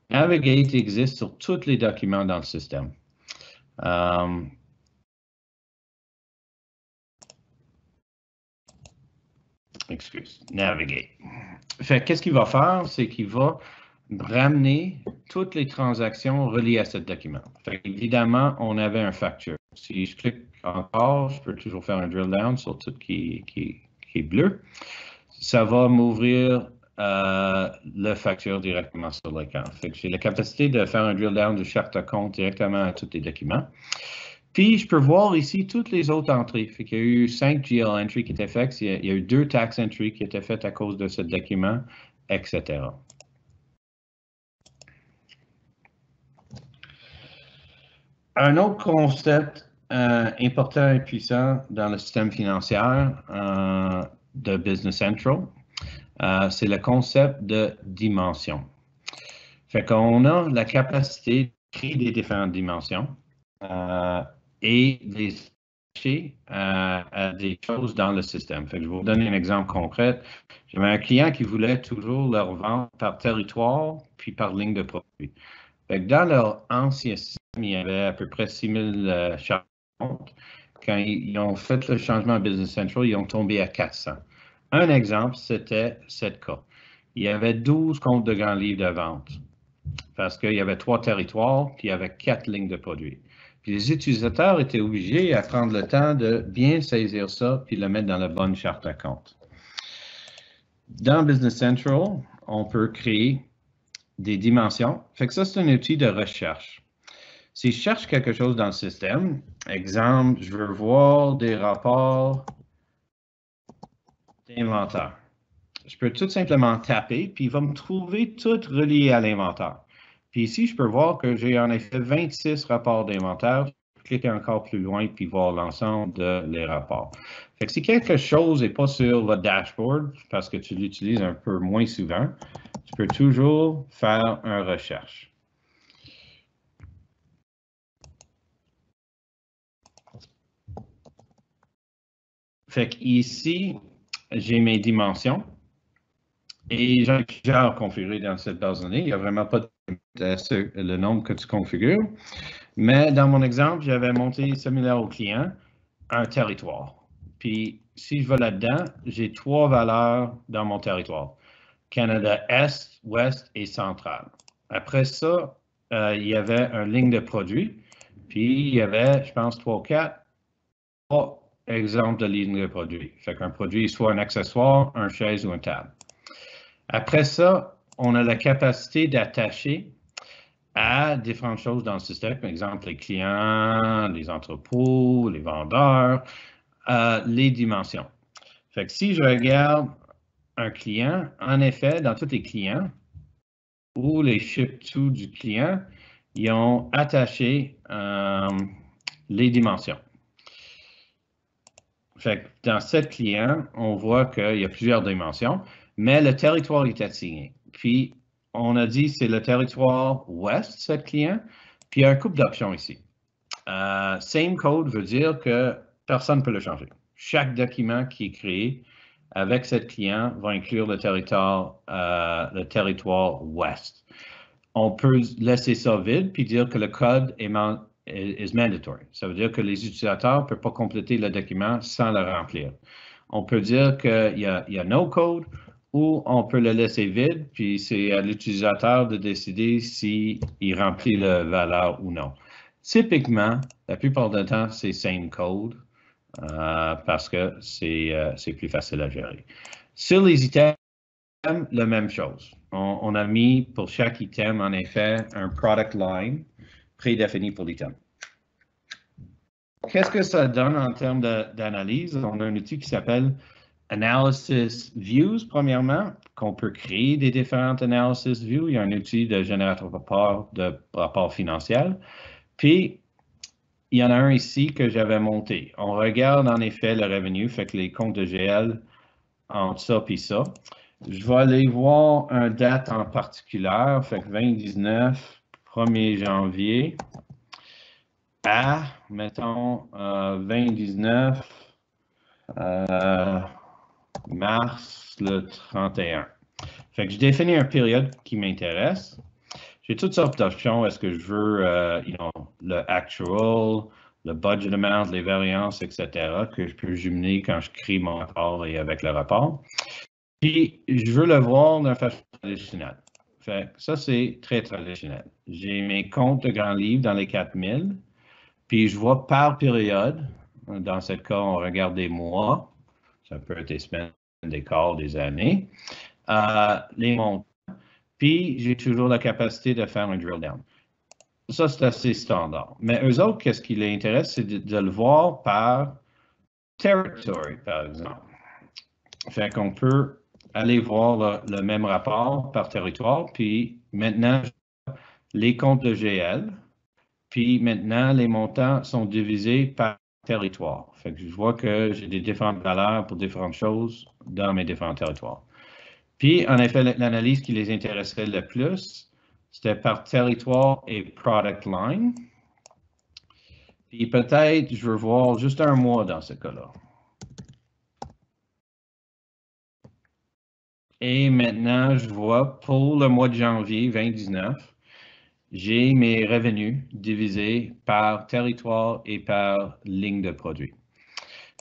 Navigate existe sur tous les documents dans le système. Navigate. Fait qu'est-ce qu'il va faire? C'est qu'il va ramener toutes les transactions reliées à ce document. Fait évidemment, on avait un facture. Si je clique encore, je peux toujours faire un drill down sur tout qui est bleu. Ça va m'ouvrir le facture directement sur l'écran. Fait que j'ai la capacité de faire un drill down de chaque compte directement à tous les documents. Puis, je peux voir ici toutes les autres entrées. Fait qu'il y a eu 5 GL entries qui étaient faites. Il y a eu 2 tax entries qui étaient faites à cause de ce document, etc. Un autre concept important et puissant dans le système financier de Business Central, c'est le concept de dimension. Fait qu'on a la capacité de créer des différentes dimensions et les attacher à des choses dans le système. Fait que je vais vous donner un exemple concret. J'avais un client qui voulait toujours leur vendre par territoire puis par ligne de produit. Fait que dans leur ancien système, il y avait à peu près 6000 charges. Quand ils ont fait le changement à Business Central, ils ont tombé à 400. Un exemple, c'était 7K. Il y avait 12 comptes de grands livres de vente parce qu'il y avait 3 territoires puis il y avait 4 lignes de produits. Puis les utilisateurs étaient obligés à prendre le temps de bien saisir ça puis le mettre dans la bonne charte à compte. Dans Business Central, on peut créer des dimensions. Fait que ça, c'est un outil de recherche. Si je cherche quelque chose dans le système, exemple, je veux voir des rapports d'inventaire. Je peux tout simplement taper, puis il va me trouver tout relié à l'inventaire. Puis ici, je peux voir que j'ai en effet 26 rapports d'inventaire. Je peux cliquer encore plus loin, puis voir l'ensemble des rapports. Fait que si quelque chose n'est pas sur le dashboard, parce que tu l'utilises un peu moins souvent, tu peux toujours faire une recherche. Fait qu'ici, j'ai mes dimensions et j'en ai plusieurs configurées dans cette base de données. Il n'y a vraiment pas le nombre que tu configures. Mais dans mon exemple, j'avais monté similaire au client un territoire. Puis si je vais là-dedans, j'ai 3 valeurs dans mon territoire. Canada Est, Ouest et Central. Après ça, il y avait une ligne de produits. Puis il y avait, je pense, 3 ou 4 exemples de ligne de produits. Fait qu'un produit soit un accessoire, un chaise ou une table. Après ça, on a la capacité d'attacher à différentes choses dans le système, par exemple les clients, les entrepôts, les vendeurs, les dimensions. Fait que si je regarde un client, en effet, dans tous les clients ou les ship-to du client, ils ont attaché les dimensions. Fait que dans 7 clients, on voit qu'il y a plusieurs dimensions, mais le territoire est assigné. Puis, on a dit c'est le territoire ouest, 7 clients, puis il y a un couple d'options ici. Same code veut dire que personne ne peut le changer. Chaque document qui est créé avec 7 clients va inclure le territoire ouest. On peut laisser ça vide puis dire que le code est mandatory. Ça veut dire que les utilisateurs ne peuvent pas compléter le document sans le remplir. On peut dire qu'il y a no code ou on peut le laisser vide, puis c'est à l'utilisateur de décider s'il remplit la valeur ou non. Typiquement, la plupart du temps, c'est same code parce que c'est plus facile à gérer. Sur les items, la même chose. On a mis pour chaque item, en effet, un product line prédéfini pour l'item. Qu'est-ce que ça donne en termes d'analyse? On a un outil qui s'appelle Analysis Views, premièrement, qu'on peut créer des différentes Analysis Views. Il y a un outil de générateur de rapport financier. Puis, il y en a un ici que j'avais monté. On regarde en effet le revenu, fait que les comptes de GL entre ça et ça. Je vais aller voir une date en particulier, fait que 2019, 1er janvier à, mettons, 2019, mars le 31. Fait que je définis une période qui m'intéresse. j'ai toutes sortes d'options. Est-ce que je veux, le actual, le budget amount, les variances, etc., que je peux jumeler quand je crée mon rapport et avec le rapport. Puis, je veux le voir d'une façon traditionnelle. Fait que ça, c'est très traditionnel. J'ai mes comptes de grands livres dans les 4000, puis je vois par période. Dans ce cas, on regarde des mois. Ça peut être des semaines, des quarts, des années. Les montants. Puis, j'ai toujours la capacité de faire un drill down. Ça, c'est assez standard. Mais eux autres, qu'est-ce qui les intéresse, c'est de le voir par territory, par exemple. Fait qu'on peut aller voir le même rapport par territoire, puis maintenant, les comptes de GL, puis maintenant, les montants sont divisés par territoire. Fait que je vois que j'ai des différentes valeurs pour différentes choses dans mes différents territoires. Puis, en effet, l'analyse qui les intéressait le plus, c'était par territoire et product line. Puis peut-être, je veux voir juste un mois dans ce cas-là. Et maintenant, je vois pour le mois de janvier 2019, j'ai mes revenus divisés par territoire et par ligne de produit.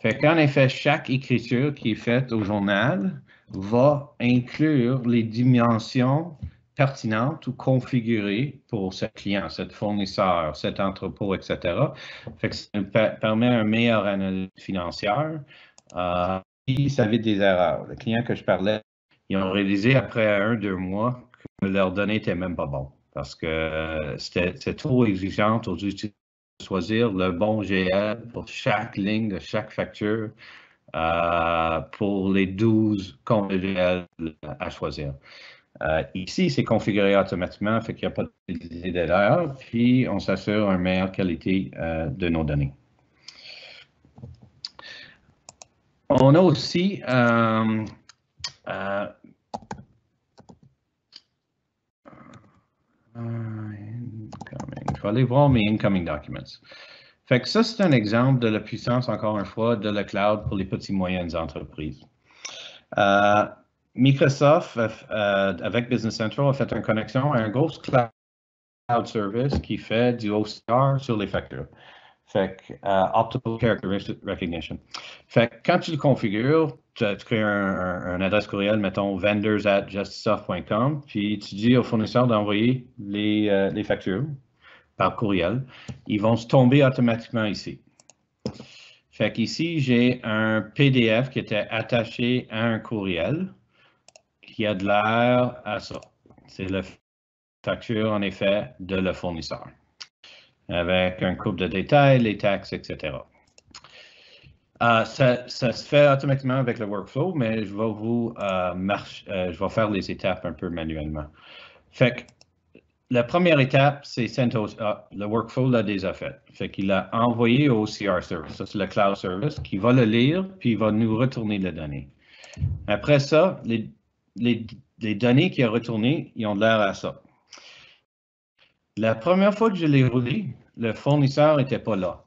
Fait qu'en effet, chaque écriture qui est faite au journal va inclure les dimensions pertinentes ou configurées pour ce client, ce fournisseur, cet entrepôt, etc. Fait que ça nous permet une meilleure analyse financière. Puis ça évite des erreurs. Le client que je parlais, ils ont réalisé après 1-2 mois que leurs données n'étaient même pas bonnes parce que c'était trop exigeant aux utilisateurs de choisir le bon GL pour chaque ligne de chaque facture pour les 12 comptes de GL à choisir. Ici, c'est configuré automatiquement, fait qu'il n'y a pas d'erreur, puis on s'assure une meilleure qualité de nos données. On a aussi je vais aller voir mes incoming documents. Fait que ça, c'est un exemple de la puissance, encore une fois, de la cloud pour les petites et moyennes entreprises. Microsoft, avec Business Central, a fait une connexion à un gros cloud service qui fait du OCR sur les factures. Fait que Optical Character Recognition. Fait que quand tu le configures, tu crées un adresse courriel, mettons vendors@justisoft.com, puis tu dis au fournisseur d'envoyer les factures par courriel. Ils vont se tomber automatiquement ici. Fait qu'ici, j'ai un PDF qui était attaché à un courriel qui a de l'air à ça. C'est la facture, en effet, de le fournisseur, avec un couple de détails, les taxes, etc. Ça se fait automatiquement avec le workflow, mais je vais je vais faire les étapes un peu manuellement. Fait que la première étape, c'est le workflow l'a déjà fait. Fait qu'il a envoyé au OCR service. Ça, c'est le cloud service qui va le lire, puis il va nous retourner les données. Après ça, les données qu'il a retournées, ils ont de l'air à ça. La première fois que je l'ai roulé, le fournisseur n'était pas là.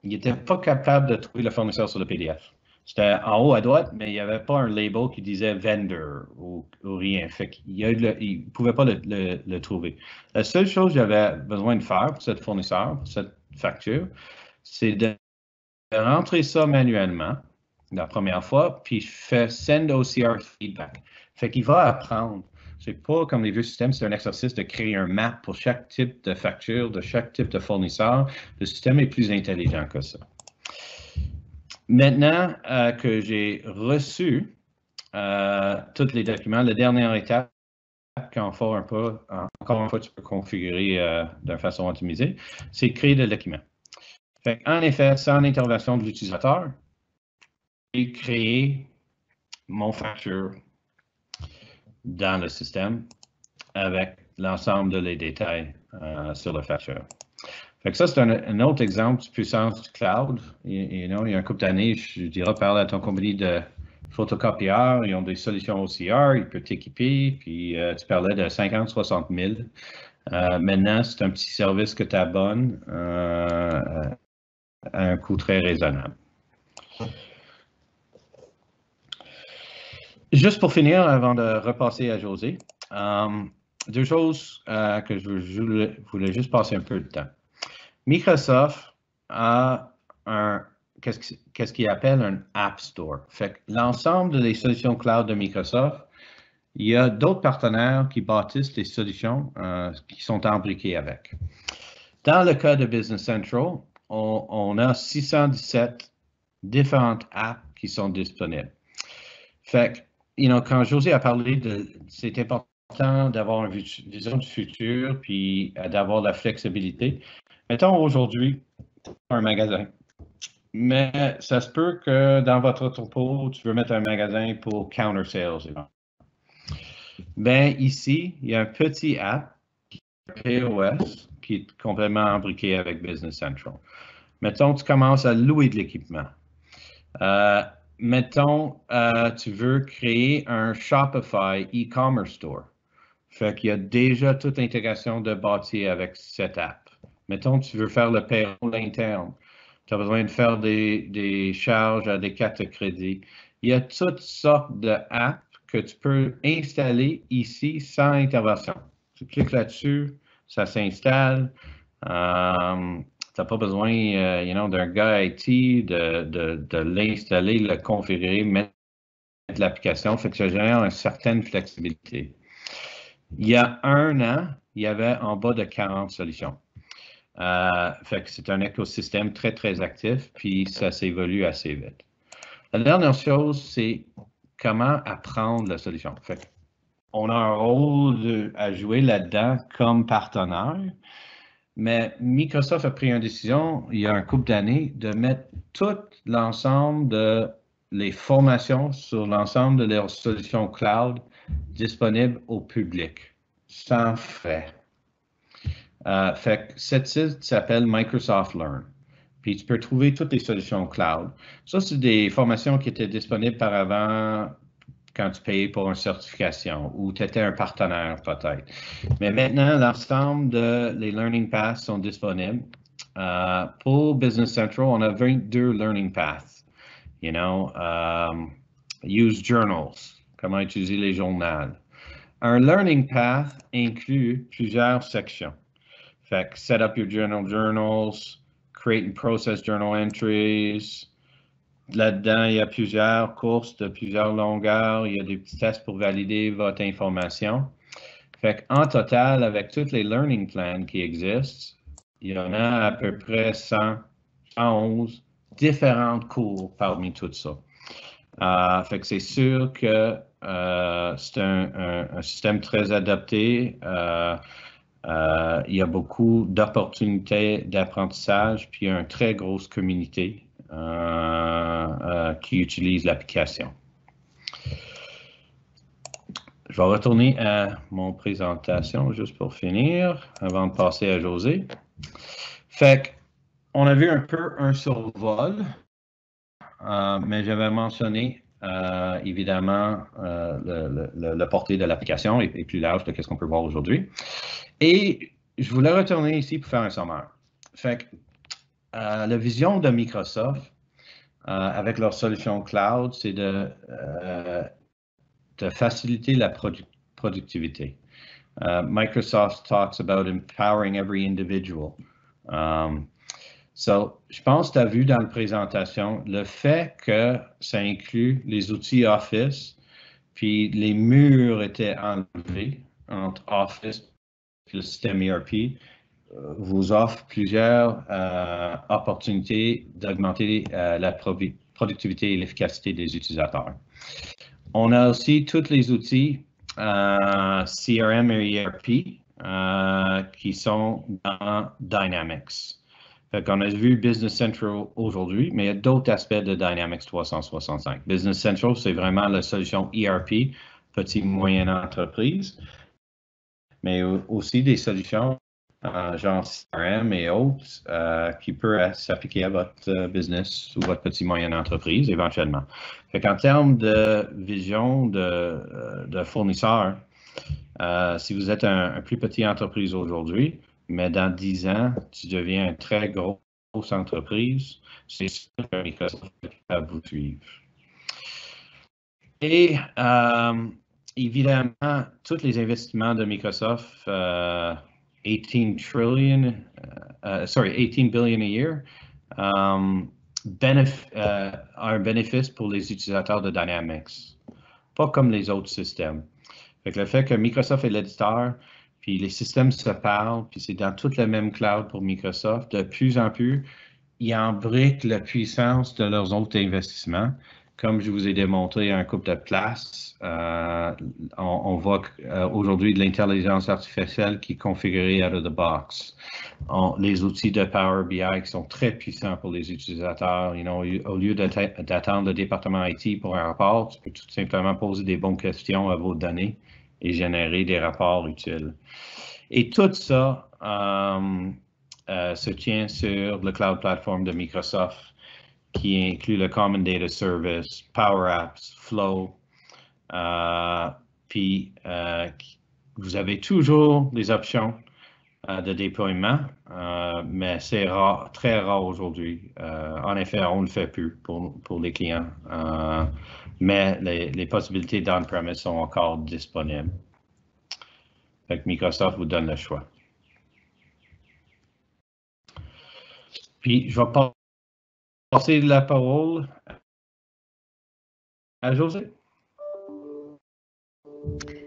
Il n'était pas capable de trouver le fournisseur sur le PDF. C'était en haut à droite, mais il n'y avait pas un label qui disait vendor ou rien. Fait qu'il ne pouvait pas le trouver. La seule chose que j'avais besoin de faire pour cette fournisseur, pour cette facture, c'est de rentrer ça manuellement la première fois, puis je fais send OCR feedback. Fait qu'il va apprendre. C'est pas comme les vieux systèmes, c'est un exercice de créer un map pour chaque type de facture, de chaque type de fournisseur. Le système est plus intelligent que ça. Maintenant que j'ai reçu tous les documents, la dernière étape, encore une fois, tu peux configurer de façon optimisée, c'est créer le document. En effet, sans intervention de l'utilisateur, j'ai créé mon facture dans le système avec l'ensemble de les détails sur la facture. Fait que ça, c'est un autre exemple de puissance du cloud. Il y a un couple d'années, je dirais, parle à ton compagnie de photocopieurs, ils ont des solutions OCR, ils peuvent t'équiper, puis tu parlais de 50-60 000. Maintenant, c'est un petit service que tu abonnes à un coût très raisonnable. Juste pour finir, avant de repasser à José, deux choses que je voulais juste passer un peu de temps. Microsoft a qu'est-ce qu'il appelle un App Store. Fait que l'ensemble des solutions cloud de Microsoft, il y a d'autres partenaires qui bâtissent des solutions qui sont imbriquées avec. Dans le cas de Business Central, on a 617 différentes apps qui sont disponibles. Fait que, quand José a parlé de c'est important d'avoir une vision du futur puis d'avoir la flexibilité. Mettons aujourd'hui, un magasin. Mais ça se peut que dans votre entrepôt, tu veux mettre un magasin pour counter sales. Ben ici, il y a un petit app, POS, qui est complètement imbriqué avec Business Central. Mettons, tu commences à louer de l'équipement. Mettons, tu veux créer un Shopify e-commerce store. Fait qu'il y a déjà toute l'intégration de bâti avec cette app. Mettons, tu veux faire le payroll interne. Tu as besoin de faire des charges à des cartes de crédit. Il y a toutes sortes d'apps que tu peux installer ici sans intervention. Tu cliques là-dessus, ça s'installe. Tu n'as pas besoin d'un gars IT de l'installer, le configurer, mettre l'application. Fait que ça génère une certaine flexibilité. Il y a un an, il y avait en bas de 40 solutions. Fait que c'est un écosystème très, très actif, puis ça s'évolue assez vite. La dernière chose, c'est comment apprendre la solution. Fait on a un rôle à jouer là-dedans comme partenaire, mais Microsoft a pris une décision, il y a un couple d'années, de mettre tout l'ensemble de les formations sur l'ensemble de leurs solutions cloud disponibles au public, sans frais. Fait que cette site s'appelle Microsoft Learn. Puis tu peux trouver toutes les solutions cloud. Ça, c'est des formations qui étaient disponibles par avant quand tu payais pour une certification ou tu étais un partenaire peut-être. Mais maintenant, l'ensemble des Learning Paths sont disponibles. Pour Business Central, on a 22 Learning Paths. Use Journals, comment utiliser les journaux. Un Learning Path inclut plusieurs sections. Fait que set up your journals, create and process journal entries. Là-dedans, il y a plusieurs courses de plusieurs longueurs. Il y a des petits tests pour valider votre information. Fait qu'en total, avec tous les learning plans qui existent, il y en a à peu près 111 différentes cours parmi tout ça. Fait que c'est sûr que c'est un système très adapté. Il y a beaucoup d'opportunités d'apprentissage, puis il y a une très grosse communauté qui utilise l'application. Je vais retourner à mon présentation juste pour finir, avant de passer à José. Fait qu'on a vu un peu un survol, mais j'avais mentionné évidemment la portée de l'application est plus large de ce qu'on peut voir aujourd'hui. Et je voulais retourner ici pour faire un sommaire. Fait que la vision de Microsoft avec leur solution cloud, c'est de faciliter la productivité. Microsoft talks about empowering every individual. Je pense que tu as vu dans la présentation le fait que ça inclut les outils Office, puis les murs étaient enlevés entre Office et le système ERP, vous offre plusieurs opportunités d'augmenter la productivité et l'efficacité des utilisateurs. On a aussi tous les outils CRM et ERP qui sont dans Dynamics. On a vu Business Central aujourd'hui, mais il y a d'autres aspects de Dynamics 365. Business Central, c'est vraiment la solution ERP, petite moyenne entreprise, mais aussi des solutions genre CRM et autres qui peuvent s'appliquer à votre business ou votre petite moyenne entreprise éventuellement. En termes de vision de fournisseur, si vous êtes un plus petit entreprise aujourd'hui, mais dans 10 ans, tu deviens une très grosse entreprise, c'est sûr que Microsoft va vous suivre. Et évidemment, tous les investissements de Microsoft, 18 billion a year, a un bénéfice pour les utilisateurs de Dynamics, pas comme les autres systèmes. Fait le fait que Microsoft est l'éditeur, puis les systèmes se parlent, puis c'est dans tout le même cloud pour Microsoft, de plus en plus, ils embriquent la puissance de leurs autres investissements. Comme je vous ai démontré un couple de places, on voit aujourd'hui de l'intelligence artificielle qui est configurée out of the box. Les outils de Power BI qui sont très puissants pour les utilisateurs. Au lieu d'attendre le département IT pour un rapport, tu peux tout simplement poser des bonnes questions à vos données et générer des rapports utiles. Et tout ça se tient sur le cloud platform de Microsoft, qui inclut le Common Data Service, Power Apps, Flow. Puis, vous avez toujours des options de déploiement, mais c'est rare, très rare aujourd'hui. En effet, on ne le fait plus pour les clients, mais les possibilités d'on-premise sont encore disponibles. Fait que Microsoft vous donne le choix. Puis, je vais passer la parole à José.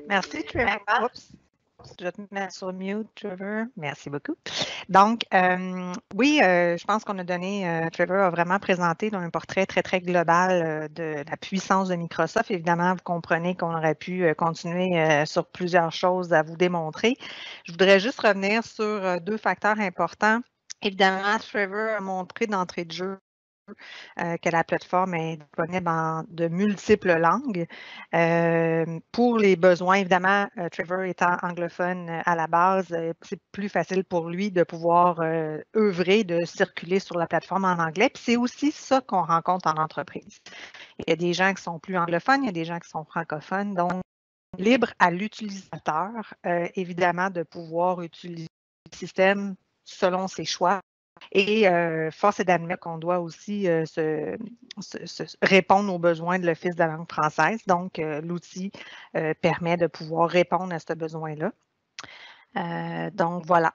Merci, Trevor. Oups. Je vais te mettre sur mute, Trevor. Merci beaucoup. Donc, oui, je pense qu'on a donné, Trevor a vraiment présenté un portrait très, très global de la puissance de Microsoft. Évidemment, vous comprenez qu'on aurait pu continuer sur plusieurs choses à vous démontrer. Je voudrais juste revenir sur deux facteurs importants. Évidemment, Trevor a montré d'entrée de jeu que la plateforme est disponible en de multiples langues. Pour les besoins, évidemment, Trevor étant anglophone à la base, c'est plus facile pour lui de pouvoir œuvrer, de circuler sur la plateforme en anglais. Puis c'est aussi ça qu'on rencontre en entreprise. Il y a des gens qui sont plus anglophones, il y a des gens qui sont francophones. Donc, libre à l'utilisateur, évidemment, de pouvoir utiliser le système selon ses choix. Et force est d'admettre qu'on doit aussi répondre aux besoins de l'Office de la langue française. Donc, l'outil permet de pouvoir répondre à ce besoin-là. Donc, voilà.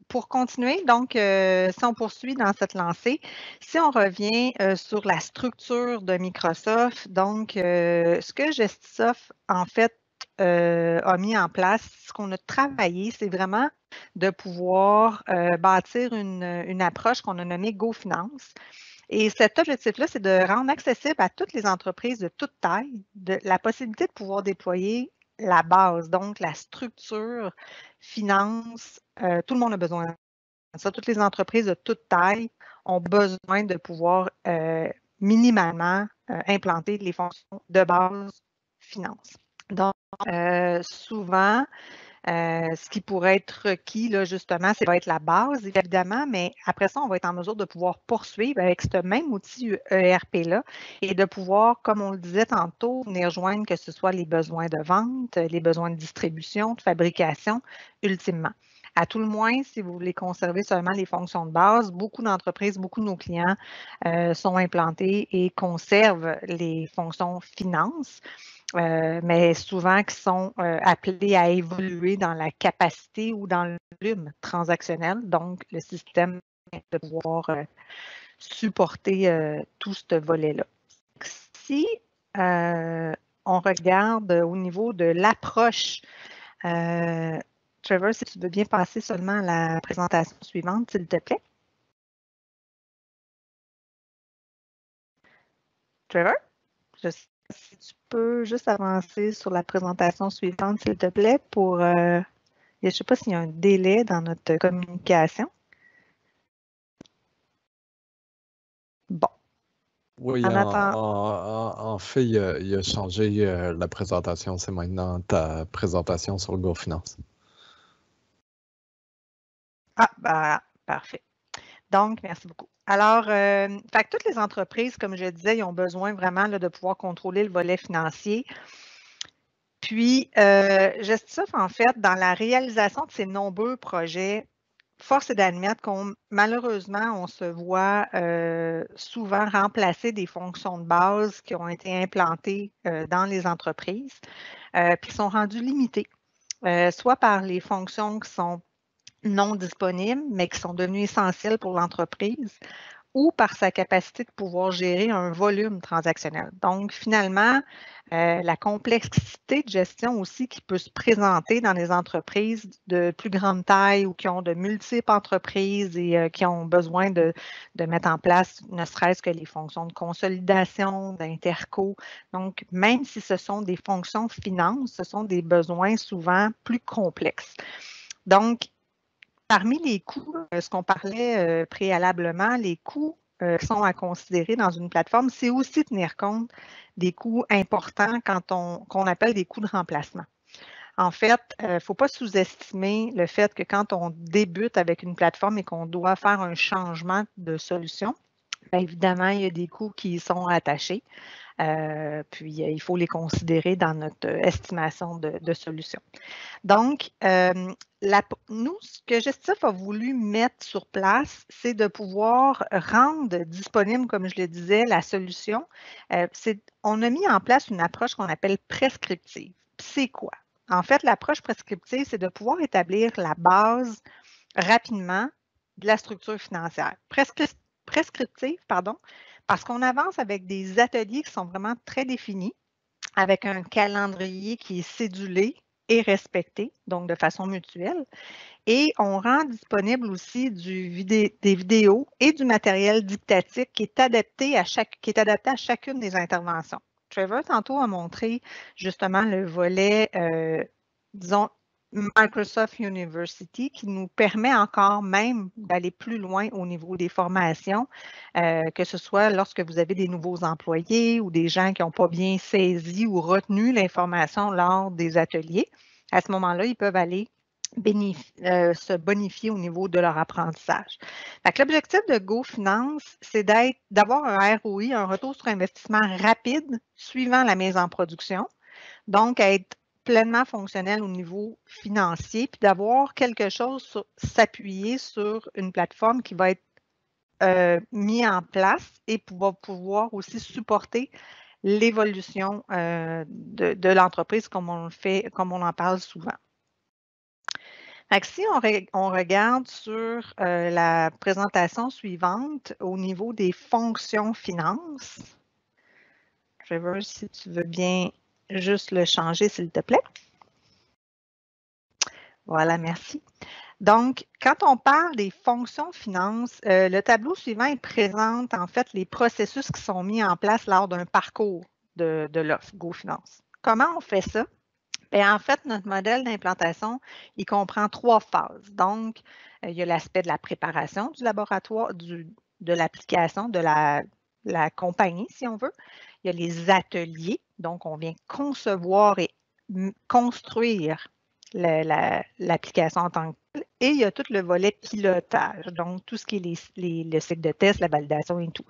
Pour continuer, donc, si on poursuit dans cette lancée, si on revient sur la structure de Microsoft, donc, ce que Gestisoft, en fait, a mis en place, ce qu'on a travaillé, c'est vraiment de pouvoir bâtir une approche qu'on a nommée GoFinance. Et cet objectif-là, c'est de rendre accessible à toutes les entreprises de toute taille la possibilité de pouvoir déployer la base, donc la structure, finance, tout le monde a besoin de ça. Toutes les entreprises de toute taille ont besoin de pouvoir minimalement implanter les fonctions de base finance. Donc, souvent, ce qui pourrait être requis, là, justement, ça va être la base, évidemment, mais après ça, on va être en mesure de pouvoir poursuivre avec ce même outil ERP-là et de pouvoir, comme on le disait tantôt, venir joindre que ce soit les besoins de vente, les besoins de distribution, de fabrication, ultimement. À tout le moins, si vous voulez conserver seulement les fonctions de base, beaucoup d'entreprises, beaucoup de nos clients sont implantés et conservent les fonctions finance. Mais souvent qui sont appelés à évoluer dans la capacité ou dans le volume transactionnel. Donc, le système de pouvoir supporter tout ce volet-là. Si on regarde au niveau de l'approche, Trevor, si tu veux bien passer seulement à la présentation suivante, s'il te plaît. Trevor, si tu peux juste avancer sur la présentation suivante, s'il te plaît, pour... je ne sais pas s'il y a un délai dans notre communication. Bon. Oui, en fait, il a changé la présentation. C'est maintenant ta présentation sur GoFinance. Ah, bah, parfait. Donc, merci beaucoup. Alors, fait que toutes les entreprises, comme je disais, ils ont besoin vraiment là, de pouvoir contrôler le volet financier. Puis, Gestisoft, en fait, dans la réalisation de ces nombreux projets, force est d'admettre qu'on, malheureusement, on se voit souvent remplacer des fonctions de base qui ont été implantées dans les entreprises. puis qui sont rendus limités, soit par les fonctions qui sont non disponibles, mais qui sont devenues essentielles pour l'entreprise, ou par sa capacité de pouvoir gérer un volume transactionnel. Donc, finalement, la complexité de gestion aussi qui peut se présenter dans les entreprises de plus grande taille ou qui ont de multiples entreprises et qui ont besoin de mettre en place ne serait-ce que les fonctions de consolidation, d'interco. Donc, même si ce sont des fonctions finances, ce sont des besoins souvent plus complexes. Donc, parmi les coûts, ce qu'on parlait préalablement, les coûts qui sont à considérer dans une plateforme, c'est aussi tenir compte des coûts importants qu'on appelle des coûts de remplacement. En fait, il ne faut pas sous-estimer le fait que quand on débute avec une plateforme et qu'on doit faire un changement de solution, bien évidemment, il y a des coûts qui y sont attachés. Puis, il faut les considérer dans notre estimation de solution. Donc, nous, ce que Gestif a voulu mettre sur place, c'est de pouvoir rendre disponible, comme je le disais, la solution. On a mis en place une approche qu'on appelle prescriptive. C'est quoi? En fait, l'approche prescriptive, c'est de pouvoir établir la base rapidement de la structure financière. Prescriptive, pardon, parce qu'on avance avec des ateliers qui sont vraiment très définis, avec un calendrier qui est cédulé et respecté, donc de façon mutuelle. Et on rend disponible aussi des vidéos et du matériel didactique qui est adapté à chacune des interventions. Trevor, tantôt, a montré justement le volet, disons, Microsoft University qui nous permet encore même d'aller plus loin au niveau des formations, que ce soit lorsque vous avez des nouveaux employés ou des gens qui n'ont pas bien saisi ou retenu l'information lors des ateliers. À ce moment-là, ils peuvent aller se bonifier au niveau de leur apprentissage. L'objectif de GoFinance, c'est d'avoir un ROI, un retour sur investissement rapide suivant la mise en production. Donc, être pleinement fonctionnel au niveau financier, puis d'avoir quelque chose s'appuyer sur une plateforme qui va être mise en place et va pouvoir aussi supporter l'évolution de l'entreprise comme on en parle souvent. Si on regarde sur la présentation suivante au niveau des fonctions finances, Trevor, si tu veux bien juste le changer, s'il te plaît. Voilà, merci. Donc, quand on parle des fonctions finances, le tableau suivant il présente en fait les processus qui sont mis en place lors d'un parcours de l'offre GoFinance. Comment on fait ça? Bien, en fait, notre modèle d'implantation, il comprend 3 phases. Donc, il y a l'aspect de la préparation du laboratoire, de l'application, de la compagnie, si on veut. Il y a les ateliers. Donc, on vient concevoir et construire l'application en tant que telle. Et il y a tout le volet pilotage, donc tout ce qui est le cycle de test, la validation et tout.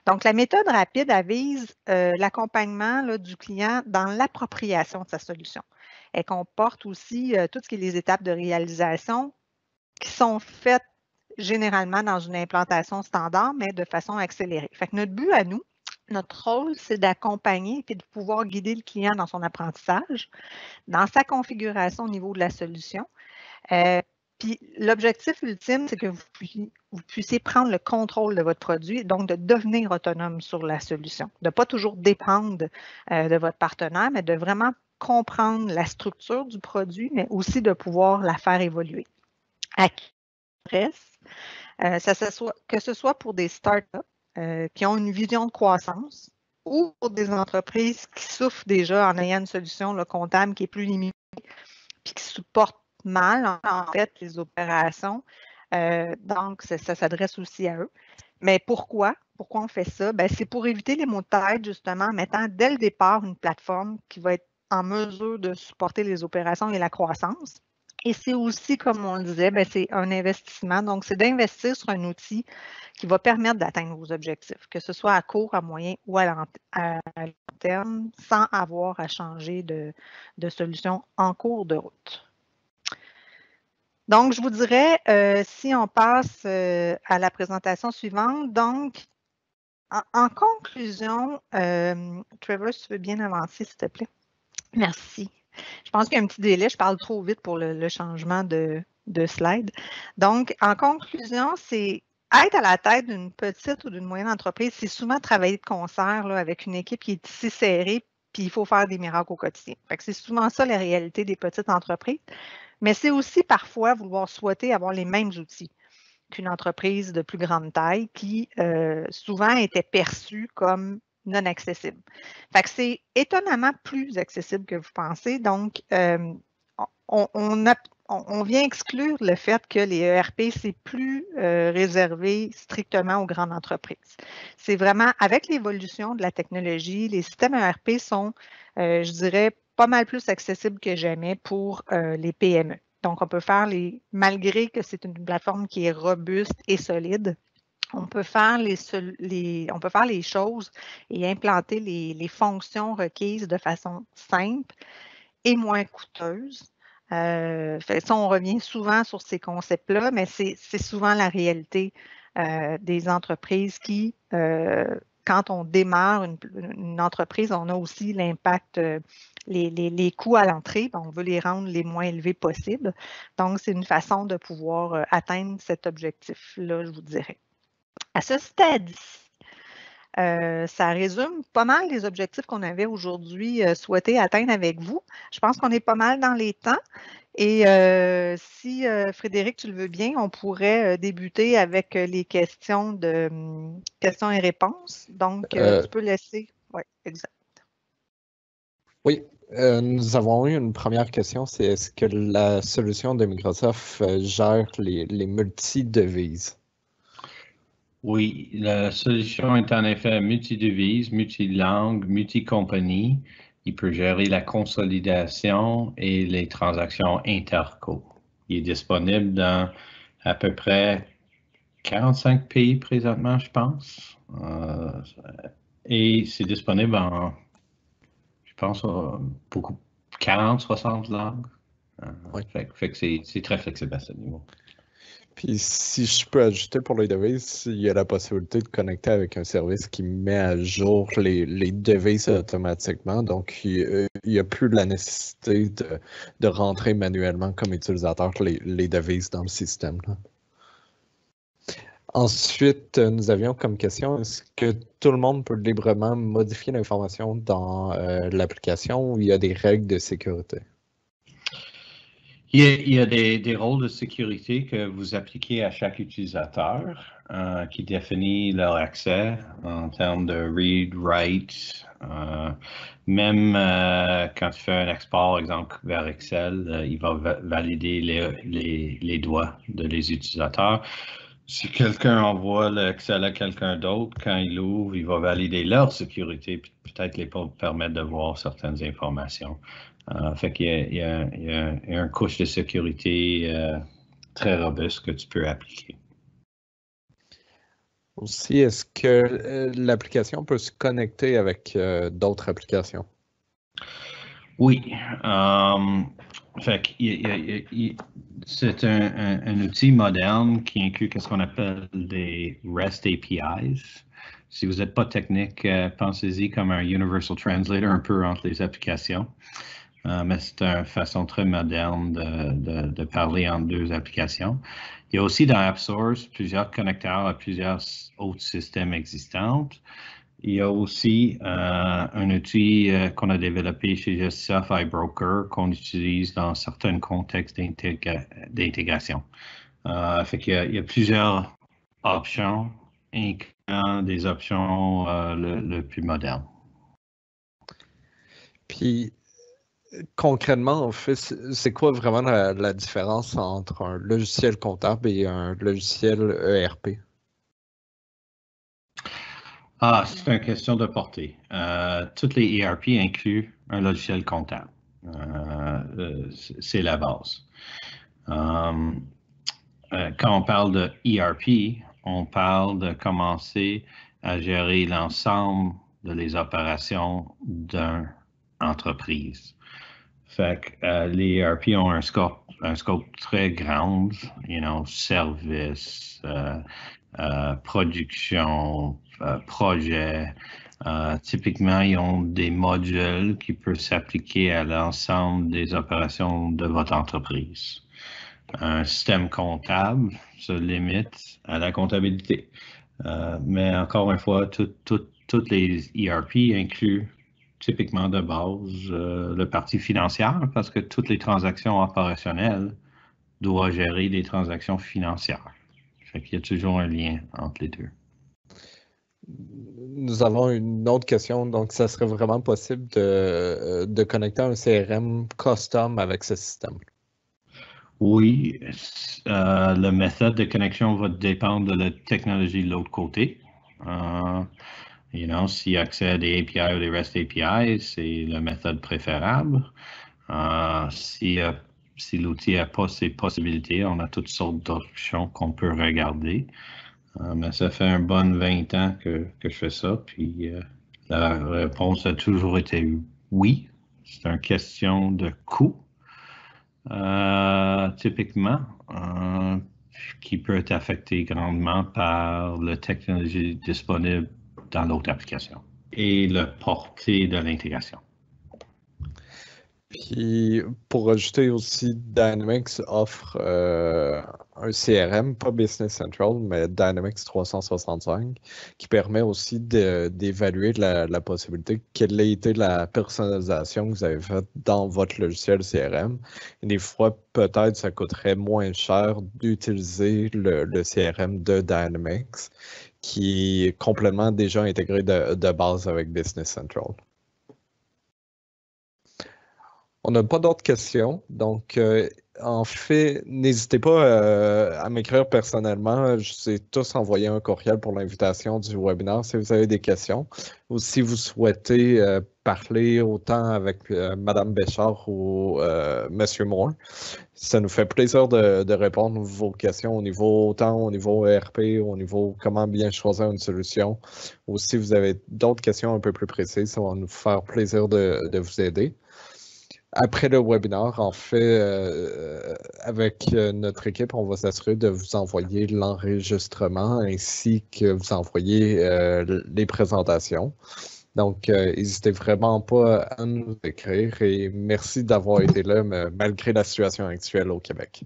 Donc, la méthode rapide, elle vise l'accompagnement du client dans l'appropriation de sa solution. Elle comporte aussi tout ce qui est les étapes de réalisation qui sont faites généralement dans une implantation standard, mais de façon accélérée. Fait que notre but à nous, notre rôle, c'est d'accompagner et de pouvoir guider le client dans son apprentissage, dans sa configuration au niveau de la solution. Puis l'objectif ultime, c'est que vous puissiez prendre le contrôle de votre produit, donc de devenir autonome sur la solution, de ne pas toujours dépendre de votre partenaire, mais de vraiment comprendre la structure du produit, mais aussi de pouvoir la faire évoluer. À qui reste, que ce soit pour des startups qui ont une vision de croissance ou pour des entreprises qui souffrent déjà en ayant une solution comptable qui est plus limitée puis qui supporte mal, en fait, les opérations. Donc, ça s'adresse aussi à eux. Mais pourquoi? Pourquoi on fait ça? C'est pour éviter les maux de tête, justement, en mettant dès le départ une plateforme qui va être en mesure de supporter les opérations et la croissance. Et c'est aussi, comme on le disait, c'est un investissement. Donc, c'est d'investir sur un outil qui va permettre d'atteindre vos objectifs, que ce soit à court, à moyen ou à long terme, sans avoir à changer de solution en cours de route. Donc, je vous dirais, si on passe à la présentation suivante, donc, en conclusion, Trevor, si tu veux bien avancer, s'il te plaît. Merci. Je pense qu'il y a un petit délai, je parle trop vite pour le changement de slide. Donc, en conclusion, c'est être à la tête d'une petite ou d'une moyenne entreprise, c'est souvent travailler de concert là, avec une équipe qui est si serrée, puis il faut faire des miracles au quotidien. C'est souvent ça la réalité des petites entreprises, mais c'est aussi parfois vouloir souhaiter avoir les mêmes outils qu'une entreprise de plus grande taille qui souvent était perçue comme non accessible. Fait que c'est étonnamment plus accessible que vous pensez. Donc, on vient exclure le fait que les ERP, c'est plus réservé strictement aux grandes entreprises. C'est vraiment, avec l'évolution de la technologie, les systèmes ERP sont, je dirais, pas mal plus accessibles que jamais pour les PME. Donc, on peut faire malgré que c'est une plateforme qui est robuste et solide, on peut faire les choses et implanter les fonctions requises de façon simple et moins coûteuse. Ça, on revient souvent sur ces concepts-là, mais c'est souvent la réalité des entreprises qui, quand on démarre une entreprise, on a aussi l'impact, les coûts à l'entrée, on veut les rendre les moins élevés possibles. Donc, c'est une façon de pouvoir atteindre cet objectif-là, je vous dirais. À ce stade-ci, ça résume pas mal les objectifs qu'on avait aujourd'hui souhaité atteindre avec vous. Je pense qu'on est pas mal dans les temps. Et si, Frédéric, tu le veux bien, on pourrait débuter avec les questions et réponses. Donc, tu peux laisser. Oui, exact. Oui, nous avons eu une première question, c'est est-ce que la solution de Microsoft gère les multi-devises? Oui, la solution est en effet multi-devise, multi-langue, multi-compagnie. Il peut gérer la consolidation et les transactions interco. Il est disponible dans à peu près 45 pays présentement, je pense. Et c'est disponible en, je pense, beaucoup, 40, 60 langues. Oui. Fait que c'est très flexible à ce niveau. Puis si je peux ajouter pour les devises, il y a la possibilité de connecter avec un service qui met à jour les devises automatiquement. Donc, il n'y a plus la nécessité de rentrer manuellement comme utilisateur les devises dans le système. Là. Ensuite, nous avions comme question, est-ce que tout le monde peut librement modifier l'information dans l'application ou il y a des règles de sécurité? Il y a des rôles de sécurité que vous appliquez à chaque utilisateur qui définit leur accès en termes de read, write. Même quand tu fais un export, exemple, vers Excel, il va valider les droits les utilisateurs. Si quelqu'un envoie l'Excel à quelqu'un d'autre, quand il l'ouvre, il va valider leur sécurité, puis peut-être les permettre de voir certaines informations. Fait qu'il y a un couche de sécurité très robuste que tu peux appliquer. Aussi, est-ce que l'application peut se connecter avec d'autres applications? Oui. Fait c'est un outil moderne qui inclut ce qu'on appelle des REST APIs. Si vous n'êtes pas technique, pensez-y comme un Universal Translator un peu entre les applications. Mais c'est une façon très moderne de parler entre deux applications. Il y a aussi dans AppSource plusieurs connecteurs à plusieurs autres systèmes existants. Il y a aussi un outil qu'on a développé chez Justify iBroker qu'on utilise dans certains contextes d'intégration. Fait qu'il y a plusieurs options, incluant des options le plus modernes. Puis, concrètement, en fait, c'est quoi vraiment la différence entre un logiciel comptable et un logiciel ERP? C'est une question de portée. Toutes les ERP incluent un logiciel comptable. C'est la base. Quand on parle de ERP, on parle de commencer à gérer l'ensemble des opérations d'une entreprise. Fait que les ERP ont un scope très grand, service, production, projet, Typiquement, ils ont des modules qui peuvent s'appliquer à l'ensemble des opérations de votre entreprise. Un système comptable se limite à la comptabilité. Mais encore une fois, toutes les ERP incluent typiquement de base le parti financier parce que toutes les transactions opérationnelles doivent gérer des transactions financières. Fait qu'il y a toujours un lien entre les deux. Nous avons une autre question. Donc, ça serait vraiment possible de connecter un CRM custom avec ce système? Oui, la méthode de connexion va dépendre de la technologie de l'autre côté. S'il y a accès à des API ou des REST API, c'est la méthode préférable. Si l'outil n'a pas ces possibilités, on a toutes sortes d'options qu'on peut regarder. Mais ça fait un bon 20 ans que je fais ça, puis la réponse a toujours été oui. C'est une question de coût, typiquement, qui peut être affecté grandement par la technologie disponible dans l'autre application et le portée de l'intégration. Puis, pour ajouter aussi, Dynamics offre un CRM, pas Business Central, mais Dynamics 365, qui permet aussi d'évaluer la possibilité, quelle a été la personnalisation que vous avez faite dans votre logiciel CRM. Et des fois, peut-être, ça coûterait moins cher d'utiliser le CRM de Dynamics, qui est complètement déjà intégré de base avec Business Central. On n'a pas d'autres questions, donc en fait, n'hésitez pas à m'écrire personnellement. Je vous ai tous envoyé un courriel pour l'invitation du webinaire si vous avez des questions ou si vous souhaitez parler autant avec Mme Béchard ou M. Moore. Ça nous fait plaisir de répondre à vos questions autant au niveau ERP, au niveau comment bien choisir une solution, ou si vous avez d'autres questions un peu plus précises, ça va nous faire plaisir de vous aider. Après le webinaire, en fait, avec notre équipe, on va s'assurer de vous envoyer l'enregistrement ainsi que vous envoyer les présentations. Donc, n'hésitez vraiment pas à nous écrire et merci d'avoir été là malgré la situation actuelle au Québec.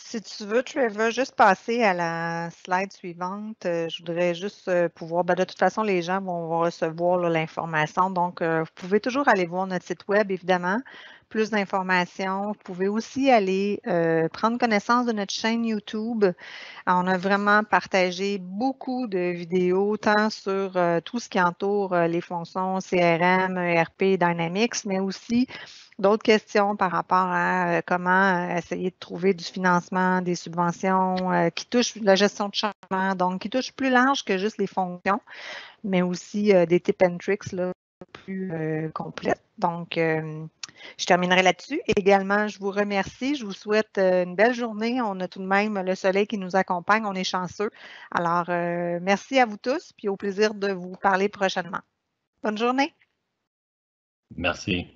Si tu veux, Trevor, juste passer à la slide suivante. Je voudrais juste pouvoir, de toute façon, les gens vont recevoir l'information. Donc, vous pouvez toujours aller voir notre site web, évidemment, plus d'informations. Vous pouvez aussi aller prendre connaissance de notre chaîne YouTube. On a vraiment partagé beaucoup de vidéos, tant sur tout ce qui entoure les fonctions CRM, ERP, Dynamics, mais aussi d'autres questions par rapport à comment essayer de trouver du financement, des subventions qui touchent la gestion de changement, donc qui touchent plus large que juste les fonctions, mais aussi des tips and tricks là, plus complètes. Donc, je terminerai là-dessus. Également, je vous remercie. Je vous souhaite une belle journée. On a tout de même le soleil qui nous accompagne. On est chanceux. Alors, merci à vous tous, puis au plaisir de vous parler prochainement. Bonne journée. Merci.